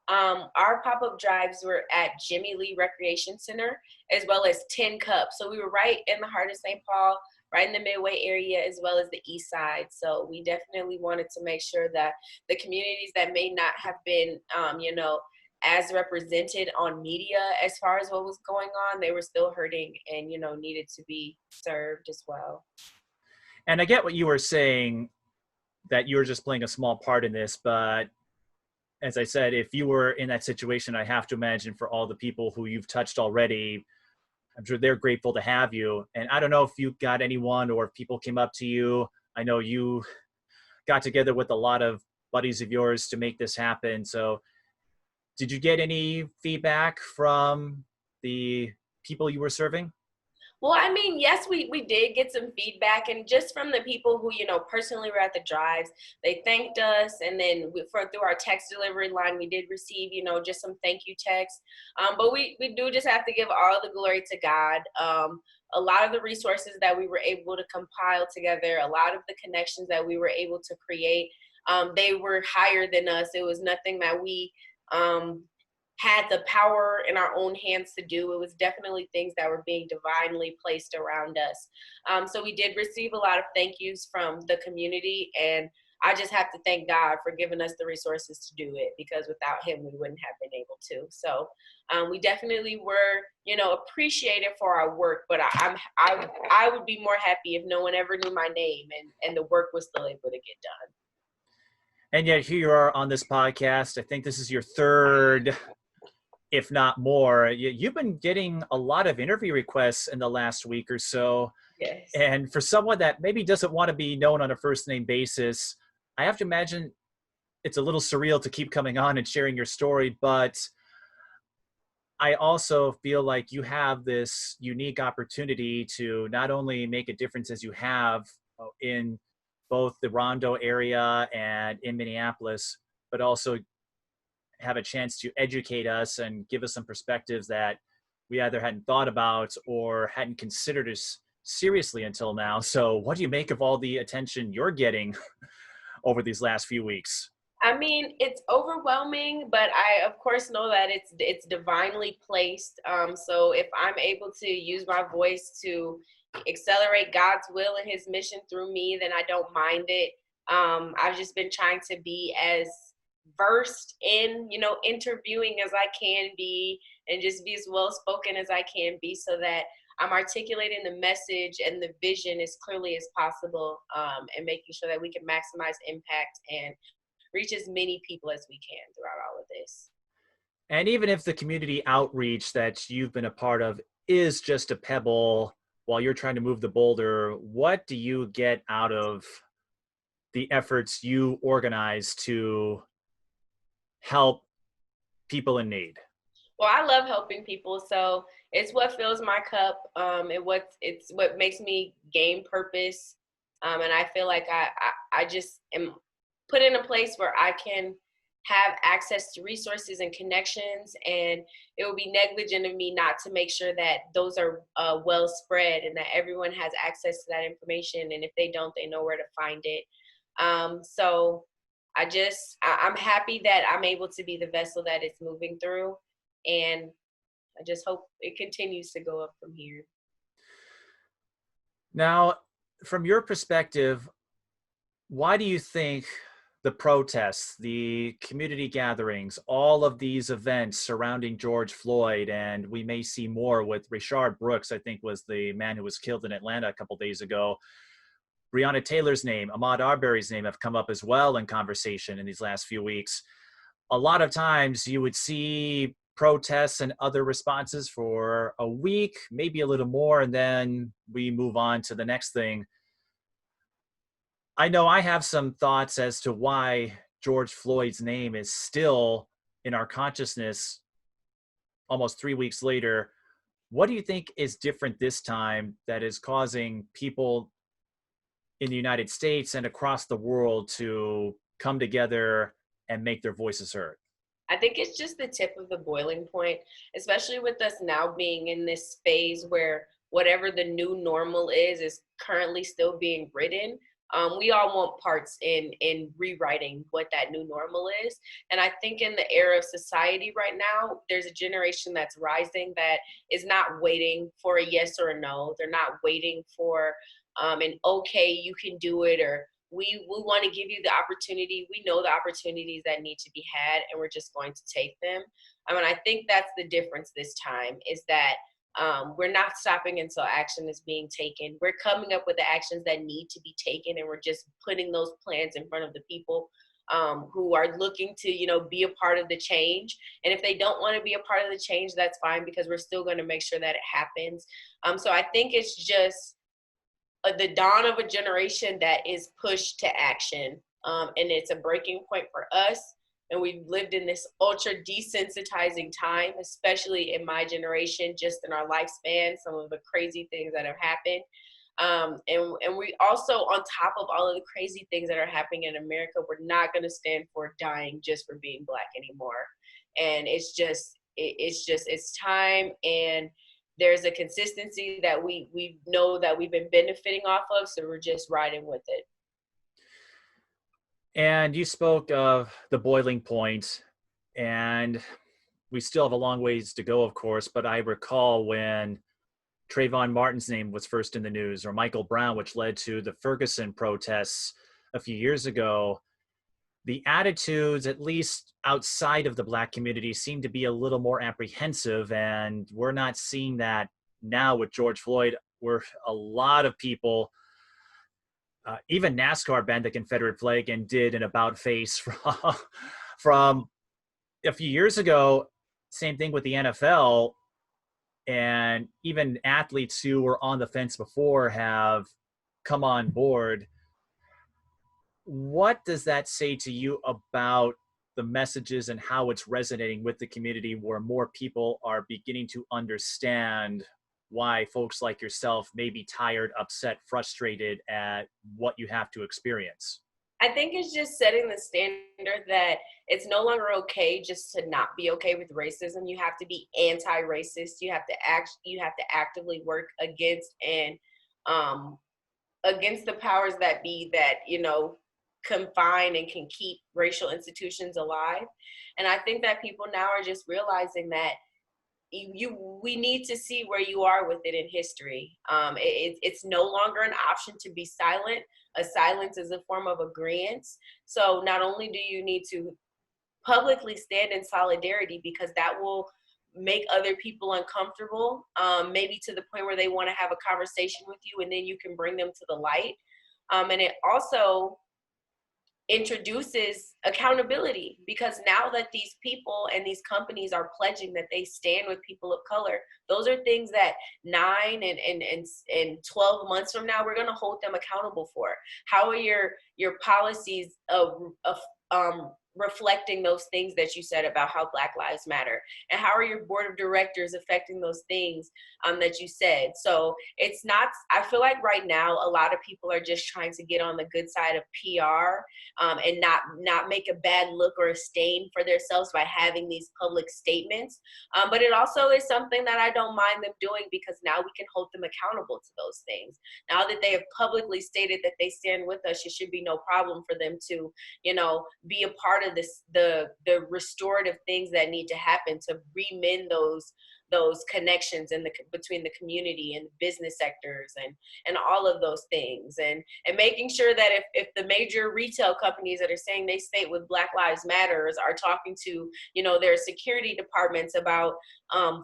our pop-up drives were at Jimmy Lee Recreation Center as well as Tin Cup. So we were right in the heart of St. Paul, right in the Midway area as well as the East Side. So we definitely wanted to make sure that the communities that may not have been, as represented on media as far as what was going on, they were still hurting and, needed to be served as well. And I get what you were saying, that you were just playing a small part in this, but as I said, if you were in that situation, I have to imagine for all the people who you've touched already, I'm sure they're grateful to have you. And I don't know if you got anyone or if people came up to you. I know you got together with a lot of buddies of yours to make this happen. So did you get any feedback from the people you were serving? Well, I mean, yes, we did get some feedback, and just from the people who, personally were at the drives, they thanked us. And then through our text delivery line, we did receive, just some thank you texts. But we do just have to give all the glory to God. A lot of the resources that we were able to compile together, a lot of the connections that we were able to create, they were higher than us. It was nothing that we had the power in our own hands to do. It was definitely things that were being divinely placed around us. So we did receive a lot of thank yous from the community, and I just have to thank God for giving us the resources to do it, because without him, we wouldn't have been able to. So we definitely were, appreciated for our work, but I would be more happy if no one ever knew my name and the work was still able to get done. And yet here you are on this podcast. I think this is your third, if not more. You've been getting a lot of interview requests in the last week or so. Yes. And for someone that maybe doesn't want to be known on a first name basis, I have to imagine it's a little surreal to keep coming on and sharing your story. But I also feel like you have this unique opportunity to not only make a difference as you have in both the Rondo area and in Minneapolis, but also have a chance to educate us and give us some perspectives that we either hadn't thought about or hadn't considered as seriously until now. So what do you make of all the attention you're getting over these last few weeks? I mean, it's overwhelming, but I of course know that it's divinely placed. So if I'm able to use my voice to accelerate God's will and his mission through me, then I don't mind it. I've just been trying to be as versed in, interviewing as I can be, and just be as well spoken as I can be, so that I'm articulating the message and the vision as clearly as possible, and making sure that we can maximize impact and reach as many people as we can throughout all of this. And even if the community outreach that you've been a part of is just a pebble while you're trying to move the boulder, what do you get out of the efforts you organize to help people in need? Well, I love helping people, so it's what fills my cup. It's what makes me gain purpose, and I feel like I just am put in a place where I can have access to resources and connections, and it would be negligent of me not to make sure that those are well spread and that everyone has access to that information. And if they don't, they know where to find it. So I'm happy that I'm able to be the vessel that it's moving through, and I just hope it continues to go up from here. Now, from your perspective, why do you think the protests, the community gatherings, all of these events surrounding George Floyd, and we may see more with Rayshard Brooks, I think was the man who was killed in Atlanta a couple days ago. Breonna Taylor's name, Ahmaud Arbery's name have come up as well in conversation in these last few weeks. A lot of times you would see protests and other responses for a week, maybe a little more, and then we move on to the next thing. I know I have some thoughts as to why George Floyd's name is still in our consciousness almost 3 weeks later. What do you think is different this time that is causing people in the United States and across the world to come together and make their voices heard? I think it's just the tip of the boiling point, especially with us now being in this phase where whatever the new normal is currently still being written. We all want parts in rewriting what that new normal is. And I think in the era of society right now, there's a generation that's rising that is not waiting for a yes or a no. They're not waiting for an okay, you can do it, or we want to give you the opportunity. We know the opportunities that need to be had, and we're just going to take them. I mean, I think that's the difference this time, is that we're not stopping until action is being taken. We're coming up with the actions that need to be taken, and we're just putting those plans in front of the people who are looking to, be a part of the change. And if they don't want to be a part of the change, that's fine, because we're still going to make sure that it happens. So I think it's just the dawn of a generation that is pushed to action. And it's a breaking point for us. And we've lived in this ultra desensitizing time, especially in my generation, just in our lifespan, some of the crazy things that have happened. And we also, on top of all of the crazy things that are happening in America, we're not going to stand for dying just for being Black anymore. And it's time, and there's a consistency that we know that we've been benefiting off of, so we're just riding with it. And you spoke of the boiling point, and we still have a long ways to go, of course, but I recall when Trayvon Martin's name was first in the news, or Michael Brown, which led to the Ferguson protests a few years ago, the attitudes, at least outside of the Black community, seem to be a little more apprehensive. And we're not seeing that now with George Floyd, where a lot of people, even NASCAR banned the Confederate flag and did an about face from a few years ago. Same thing with the NFL. And even athletes who were on the fence before have come on board. What does that say to you about the messages and how it's resonating with the community, where more people are beginning to understand why folks like yourself may be tired, upset, frustrated at what you have to experience? I think it's just setting the standard that it's no longer okay just to not be okay with racism. You have to be anti-racist. You have to actively work um, against the powers that be that, confine and can keep racial institutions alive. And I think that people now are just realizing that we need to see where you are with it in history. It's no longer an option to be silent. A silence is a form of agreement. So not only do you need to publicly stand in solidarity, because that will make other people uncomfortable, maybe to the point where they want to have a conversation with you, and then you can bring them to the light. And it also introduces accountability, because now that these people and these companies are pledging that they stand with people of color, those are things that 9 and 12 months from now we're going to hold them accountable for. How are your policies of reflecting those things that you said about how Black Lives Matter, and how are your board of directors affecting those things that you said? So it's not, I feel like right now a lot of people are just trying to get on the good side of PR, and not make a bad look or a stain for themselves by having these public statements. But it also is something that I don't mind them doing, because now we can hold them accountable to those things. Now that they have publicly stated that they stand with us, it should be no problem for them to, be a part of this, the restorative things that need to happen to remend those connections between the community and business sectors and all of those things, and making sure that if the major retail companies that are saying they stay with Black Lives Matters are talking to their security departments about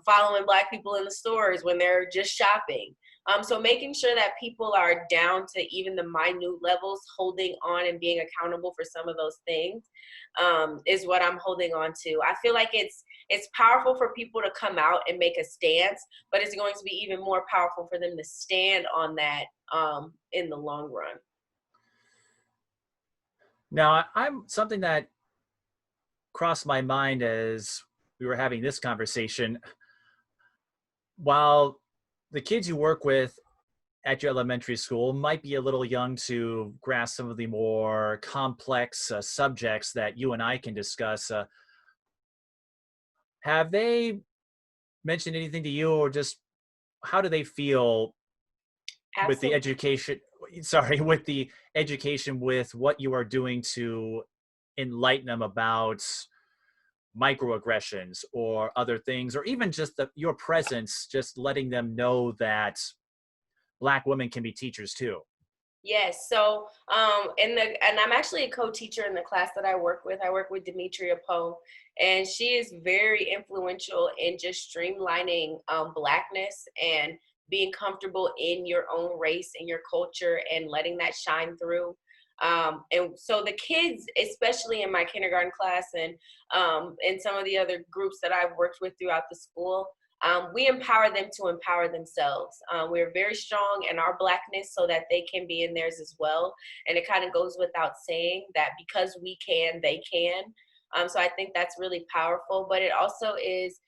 following Black people in the stores when they're just shopping. So making sure that people are down to even the minute levels, holding on and being accountable for some of those things, is what I'm holding on to. I feel like it's powerful for people to come out and make a stance, but it's going to be even more powerful for them to stand on that in the long run. Now, I'm something that crossed my mind as we were having this conversation. While the kids you work with at your elementary school might be a little young to grasp some of the more complex subjects that you and I can discuss, have they mentioned anything to you, or just how do they feel with the Absolutely. education? Sorry, with the education, with what you are doing to enlighten them about microaggressions or other things, or even just your presence, just letting them know that Black women can be teachers too? Yes. So, and I'm actually a co-teacher in the class that I work with. I work with Demetria Poe, and she is very influential in just streamlining Blackness and being comfortable in your own race and your culture and letting that shine through. And so the kids, especially in my kindergarten class and in some of the other groups that I've worked with throughout the school, we empower them to empower themselves. We're very strong in our Blackness so that they can be in theirs as well. And it kind of goes without saying that because we can, they can. So I think that's really powerful, but it also is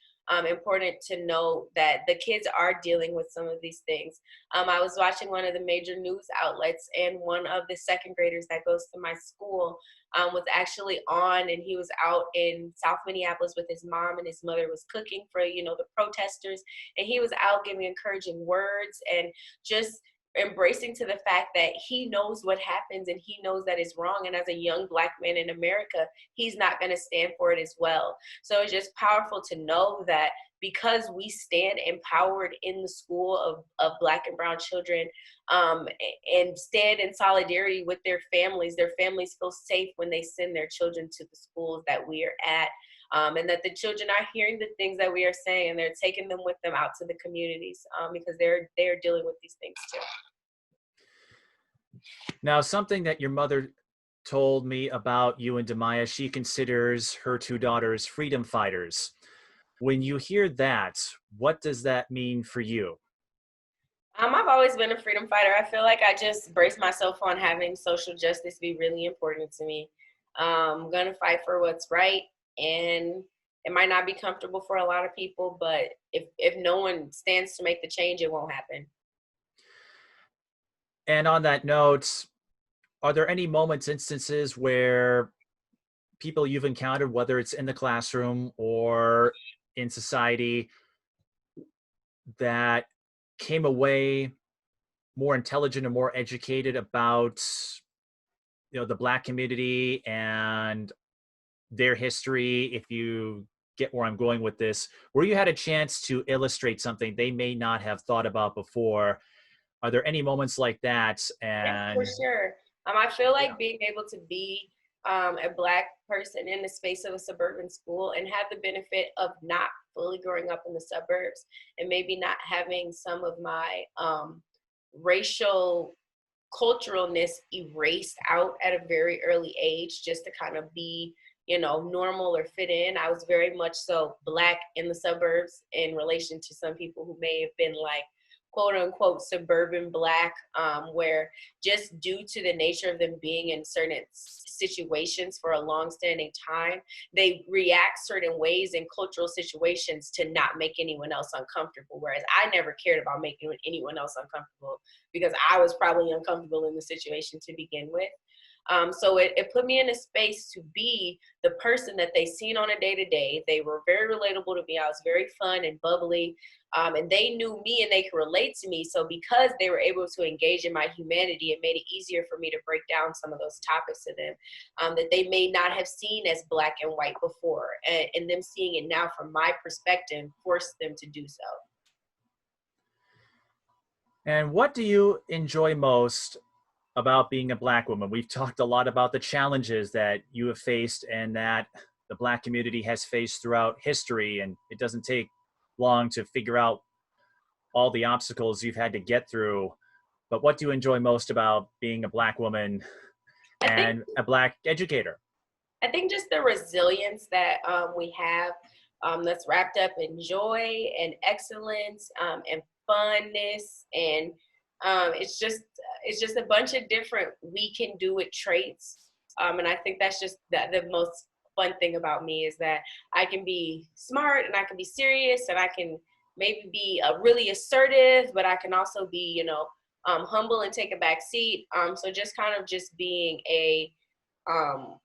important to know that the kids are dealing with some of these things. I was watching one of the major news outlets, and one of the second graders that goes to my school was actually on, and he was out in South Minneapolis with his mom, and his mother was cooking for the protesters, and he was out giving encouraging words and just embracing to the fact that he knows what happens and he knows that it's wrong. And as a young Black man in America, he's not going to stand for it as well. So it's just powerful to know that because we stand empowered in the school of Black and brown children, and stand in solidarity with their families feel safe when they send their children to the schools that we are at. And that the children are hearing the things that we are saying, and they're taking them with them out to the communities, because they're dealing with these things too. Now, something that your mother told me about you and Demaya, she considers her two daughters freedom fighters. When you hear that, what does that mean for you? I've always been a freedom fighter. I feel like I just brace myself on having social justice be really important to me. I'm going to fight for what's right, and it might not be comfortable for a lot of people, but if no one stands to make the change, it won't happen. And on that note, are there any moments, instances where people you've encountered, whether it's in the classroom or in society, that came away more intelligent and more educated about, the Black community and their history, if you get where I'm going with this, where you had a chance to illustrate something they may not have thought about before? Are there any moments like that? Yeah, for And sure. I feel yeah. like being able to be a Black person in the space of a suburban school and have the benefit of not fully growing up in the suburbs, and maybe not having some of my racial culturalness erased out at a very early age, just to kind of be, normal or fit in. I was very much so Black in the suburbs in relation to some people who may have been like quote unquote suburban Black, where just due to the nature of them being in certain situations for a long-standing time, they react certain ways in cultural situations to not make anyone else uncomfortable. Whereas I never cared about making anyone else uncomfortable, because I was probably uncomfortable in the situation to begin with. So it put me in a space to be the person that they seen on a day-to-day. They were very relatable to me. I was very fun and bubbly, and they knew me and they could relate to me. So because they were able to engage in my humanity, it made it easier for me to break down some of those topics to them, that they may not have seen as Black and white before. And them seeing it now from my perspective forced them to do so. And what do you enjoy most about being a Black woman? We've talked a lot about the challenges that you have faced and that the Black community has faced throughout history, and it doesn't take long to figure out all the obstacles you've had to get through. But what do you enjoy most about being a Black woman I think and a Black educator? I think just the resilience that we have, that's wrapped up in joy and excellence, and funness, and it's just a bunch of different we can do it traits, and I think that's just the most fun thing about me, is that I can be smart and I can be serious and I can maybe be really assertive, but I can also be humble and take a back seat. So just kind of just being um,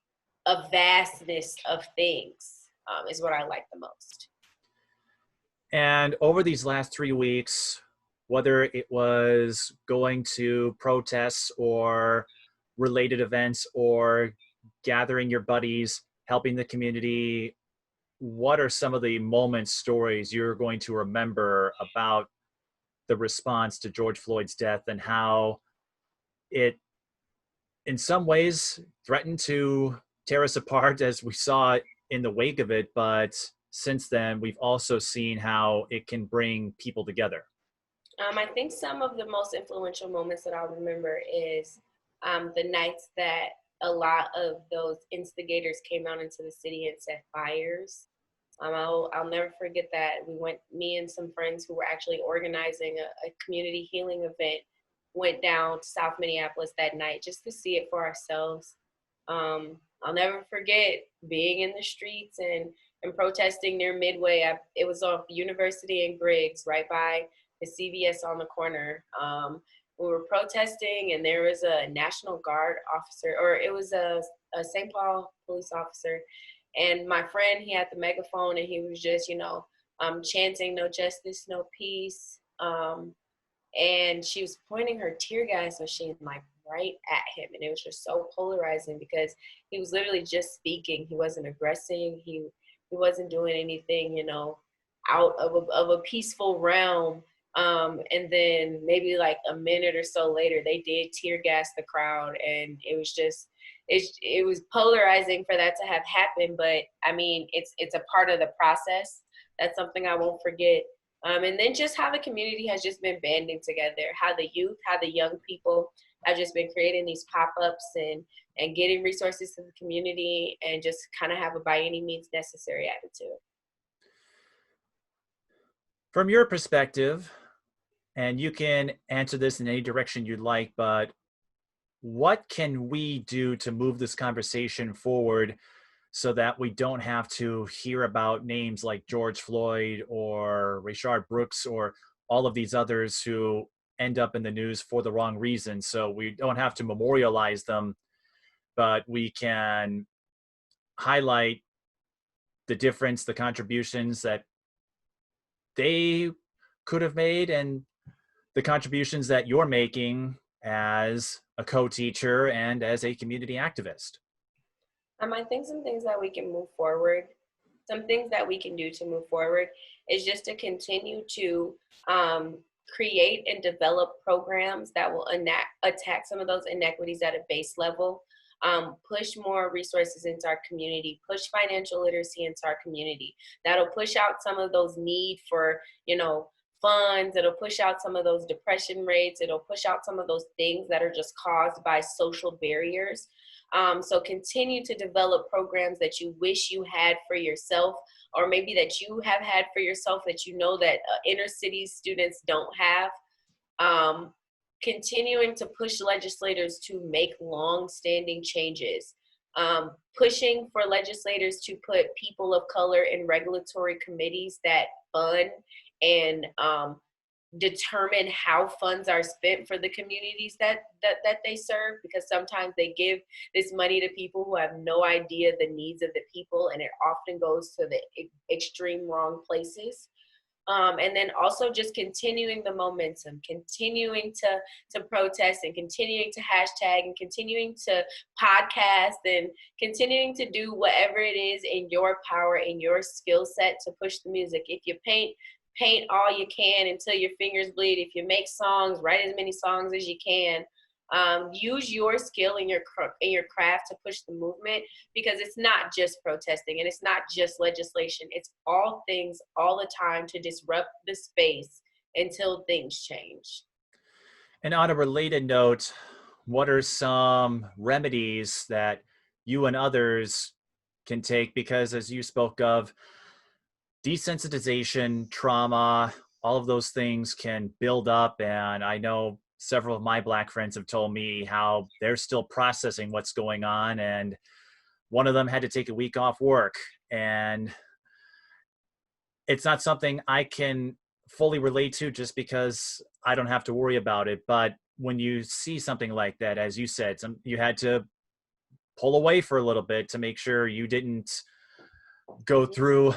a vastness of things, is what I like the most. And over these last 3 weeks, whether it was going to protests or related events or gathering your buddies, helping the community, what are some of the moments, stories you're going to remember about the response to George Floyd's death and how it, in some ways, threatened to tear us apart as we saw in the wake of it, but since then, we've also seen how it can bring people together? I think some of the most influential moments that I'll remember is the nights that a lot of those instigators came out into the city and set fires. I'll never forget that. Me and some friends who were actually organizing a community healing event went down to South Minneapolis that night just to see it for ourselves. I'll never forget being in the streets and protesting near Midway. It was off University and Griggs, right by the CVS on the corner. We were protesting, and there was a National Guard officer, or it was a St. Paul police officer. And my friend, he had the megaphone, and he was just, chanting "No justice, no peace." and she was pointing her tear gas machine like right at him, and it was just so polarizing because he was literally just speaking. He wasn't aggressing. He wasn't doing anything, you know, out of a peaceful realm. And then maybe like a minute or so later, they did tear gas the crowd, and it was just it was polarizing for that to have happened. But I mean, it's a part of the process. That's something I won't forget. And then just how the community has just been banding together, how the youth, how the young people have just been creating these pop-ups and getting resources to the community, and just kind of have a by any means necessary attitude. From your perspective, and you can answer this in any direction you'd like, but what can we do to move this conversation forward so that we don't have to hear about names like George Floyd or Rayshard Brooks or all of these others who end up in the news for the wrong reason? So we don't have to memorialize them, but we can highlight the difference, the contributions that they could have made, and the contributions that you're making as a co-teacher and as a community activist. I think some things that we can move forward, some things that we can do to move forward is just to continue to create and develop programs that will attack some of those inequities at a base level. Push more resources into our community, push financial literacy into our community. That'll push out some of those need for, you know, funds. It'll push out some of those depression rates. It'll push out some of those things that are just caused by social barriers. So continue to develop programs that you wish you had for yourself, or maybe that you have had for yourself that you know that inner city students don't have. Continuing to push legislators to make long-standing changes. Pushing for legislators to put people of color in regulatory committees that fund and determine how funds are spent for the communities that they serve, because sometimes they give this money to people who have no idea the needs of the people, and it often goes to the extreme wrong places. And then also just continuing the momentum, continuing to protest, and continuing to hashtag, and continuing to podcast, and continuing to do whatever it is in your power, in your skill set to push the music. If you paint all you can until your fingers bleed. If you make songs, write as many songs as you can. Use your skill in your craft to push the movement, because it's not just protesting and it's not just legislation. It's all things all the time to disrupt the space until things change. And on a related note, what are some remedies that you and others can take? Because as you spoke of, desensitization, trauma, all of those things can build up. And I know several of my Black friends have told me how they're still processing what's going on. And one of them had to take a week off work. And it's not something I can fully relate to just because I don't have to worry about it. But when you see something like that, as you said, you had to pull away for a little bit to make sure you didn't go through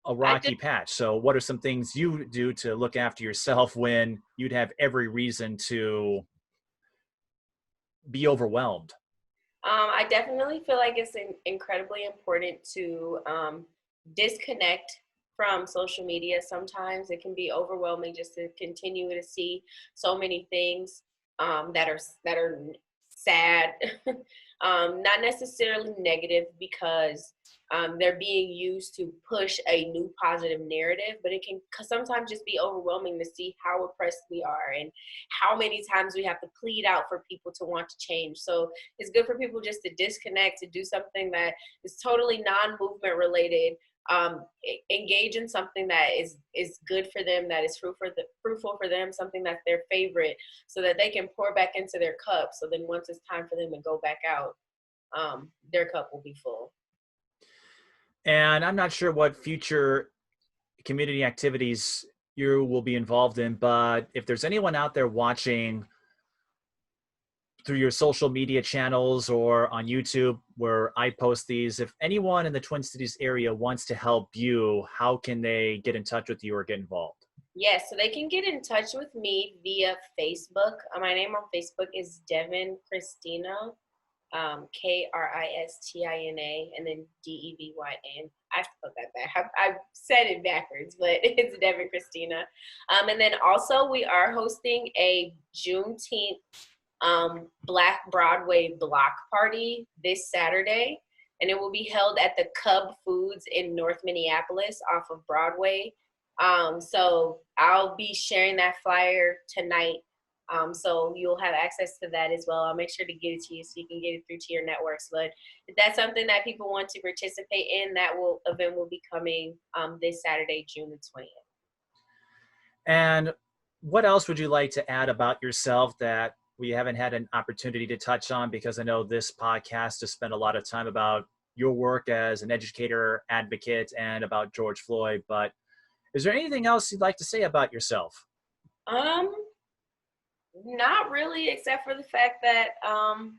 a rocky patch. So what are some things you do to look after yourself when you'd have every reason to be overwhelmed? I definitely feel like it's incredibly important to disconnect from social media. Sometimes it can be overwhelming just to continue to see so many things that are sad, not necessarily negative, because they're being used to push a new positive narrative, but it can sometimes just be overwhelming to see how oppressed we are and how many times we have to plead out for people to want to change. So it's good for people just to disconnect, to do something that is totally non-movement related, engage in something that is good for them, that is fruitful for them, something that's their favorite, so that they can pour back into their cup. So then once it's time for them to go back out, their cup will be full. And I'm not sure what future community activities you will be involved in, but if there's anyone out there watching through your social media channels or on YouTube where I post these, if anyone in the Twin Cities area wants to help you, how can they get in touch with you or get involved? Yes, so they can get in touch with me via Facebook. My name on Facebook is Devyn Christina, Kristina, and then Devyn. I have to put that back. I've said it backwards, but it's Devyn Christina. And then also we are hosting a Juneteenth Black Broadway block party this Saturday, and it will be held at the Cub Foods in North Minneapolis off of Broadway. So I'll be sharing that flyer tonight. So you'll have access to that as well. I'll make sure to get it to you so you can get it through to your networks. But if that's something that people want to participate in, that event will be coming this Saturday, June the 20th. And what else would you like to add about yourself that we haven't had an opportunity to touch on? Because I know this podcast has spent a lot of time about your work as an educator, advocate, and about George Floyd. But is there anything else you'd like to say about yourself? Not really, except for the fact that I'm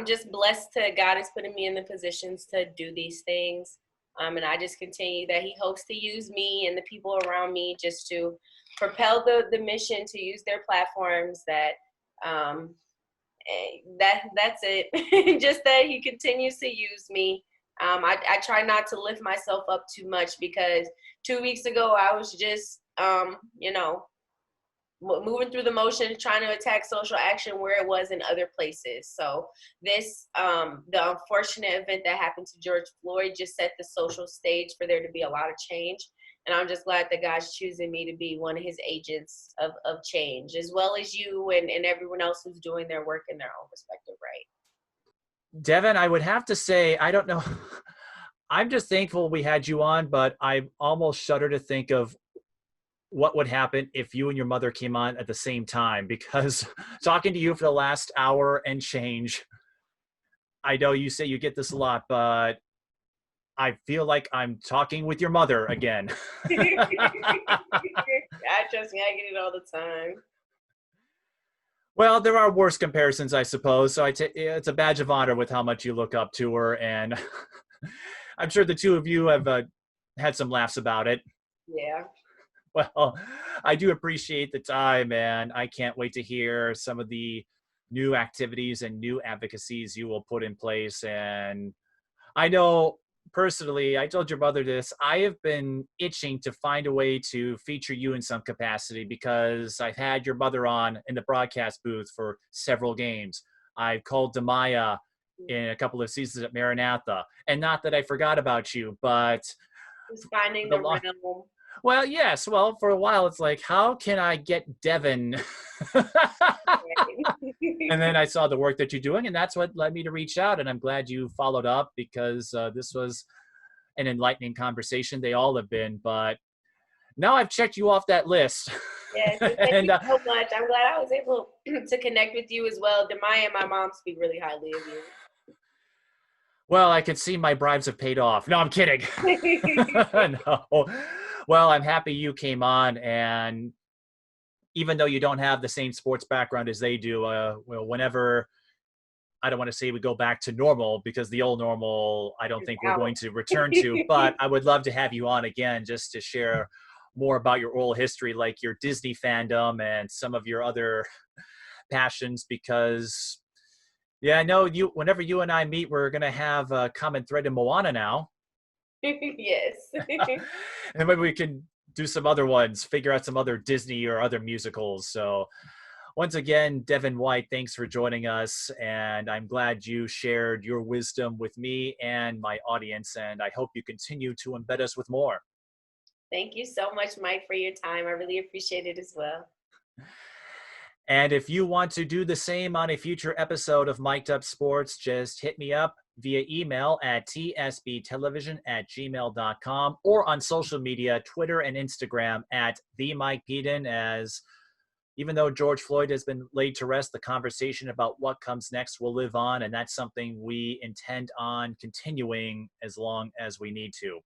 just blessed to God has put me in the positions to do these things. And I just continue that He hopes to use me and the people around me just to propel the mission, to use their platforms. That's it. Just that He continues to use me. I try not to lift myself up too much, because 2 weeks ago I was just moving through the motion, trying to attack social action where it was in other places. So this, the unfortunate event that happened to George Floyd just set the social stage for there to be a lot of change. And I'm just glad that God's choosing me to be one of His agents of change, as well as you and everyone else who's doing their work in their own respective right. Devyn, I would have to say, I don't know. I'm just thankful we had you on, but I almost shudder to think of what would happen if you and your mother came on at the same time, because talking to you for the last hour and change, I know you say you get this a lot, but I feel like I'm talking with your mother again. I trust me, I get it all the time. Well, there are worse comparisons, I suppose. So it's a badge of honor with how much you look up to her. And I'm sure the two of you have had some laughs about it. Yeah. Well, I do appreciate the time, and I can't wait to hear some of the new activities and new advocacies you will put in place. And I know personally, I told your mother this, I have been itching to find a way to feature you in some capacity, because I've had your mother on in the broadcast booth for several games. I've called Demaya in a couple of seasons at Maranatha. And not that I forgot about you, but just finding the realm. Well, yes. Well, for a while, it's like, how can I get Devyn? And then I saw the work that you're doing, and that's what led me to reach out. And I'm glad you followed up, because this was an enlightening conversation. They all have been, but now I've checked you off that list. Yes, thank you so much. I'm glad I was able to connect with you as well. Demaya and my mom speak really highly of you. Well, I could see my bribes have paid off. No, I'm kidding. No. Well, I'm happy you came on, and even though you don't have the same sports background as they do, whenever, I don't want to say we go back to normal, because the old normal, I don't think we're going to return to, but I would love to have you on again just to share more about your oral history, like your Disney fandom and some of your other passions, because I know whenever you and I meet, we're going to have a common thread in Moana now. Yes. And maybe we can do some other ones, figure out some other Disney or other musicals. So once again, Devyn White, thanks for joining us. And I'm glad you shared your wisdom with me and my audience. And I hope you continue to embed us with more. Thank you so much, Mike, for your time. I really appreciate it as well. And if you want to do the same on a future episode of Mic'd Up Sports, just hit me up via email at tsbtelevision@gmail.com, or on social media, Twitter and Instagram at @TheMikePeden, as even though George Floyd has been laid to rest, the conversation about what comes next will live on, and that's something we intend on continuing as long as we need to.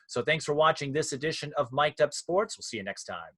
So thanks for watching this edition of Mic'd Up Sports. We'll see you next time.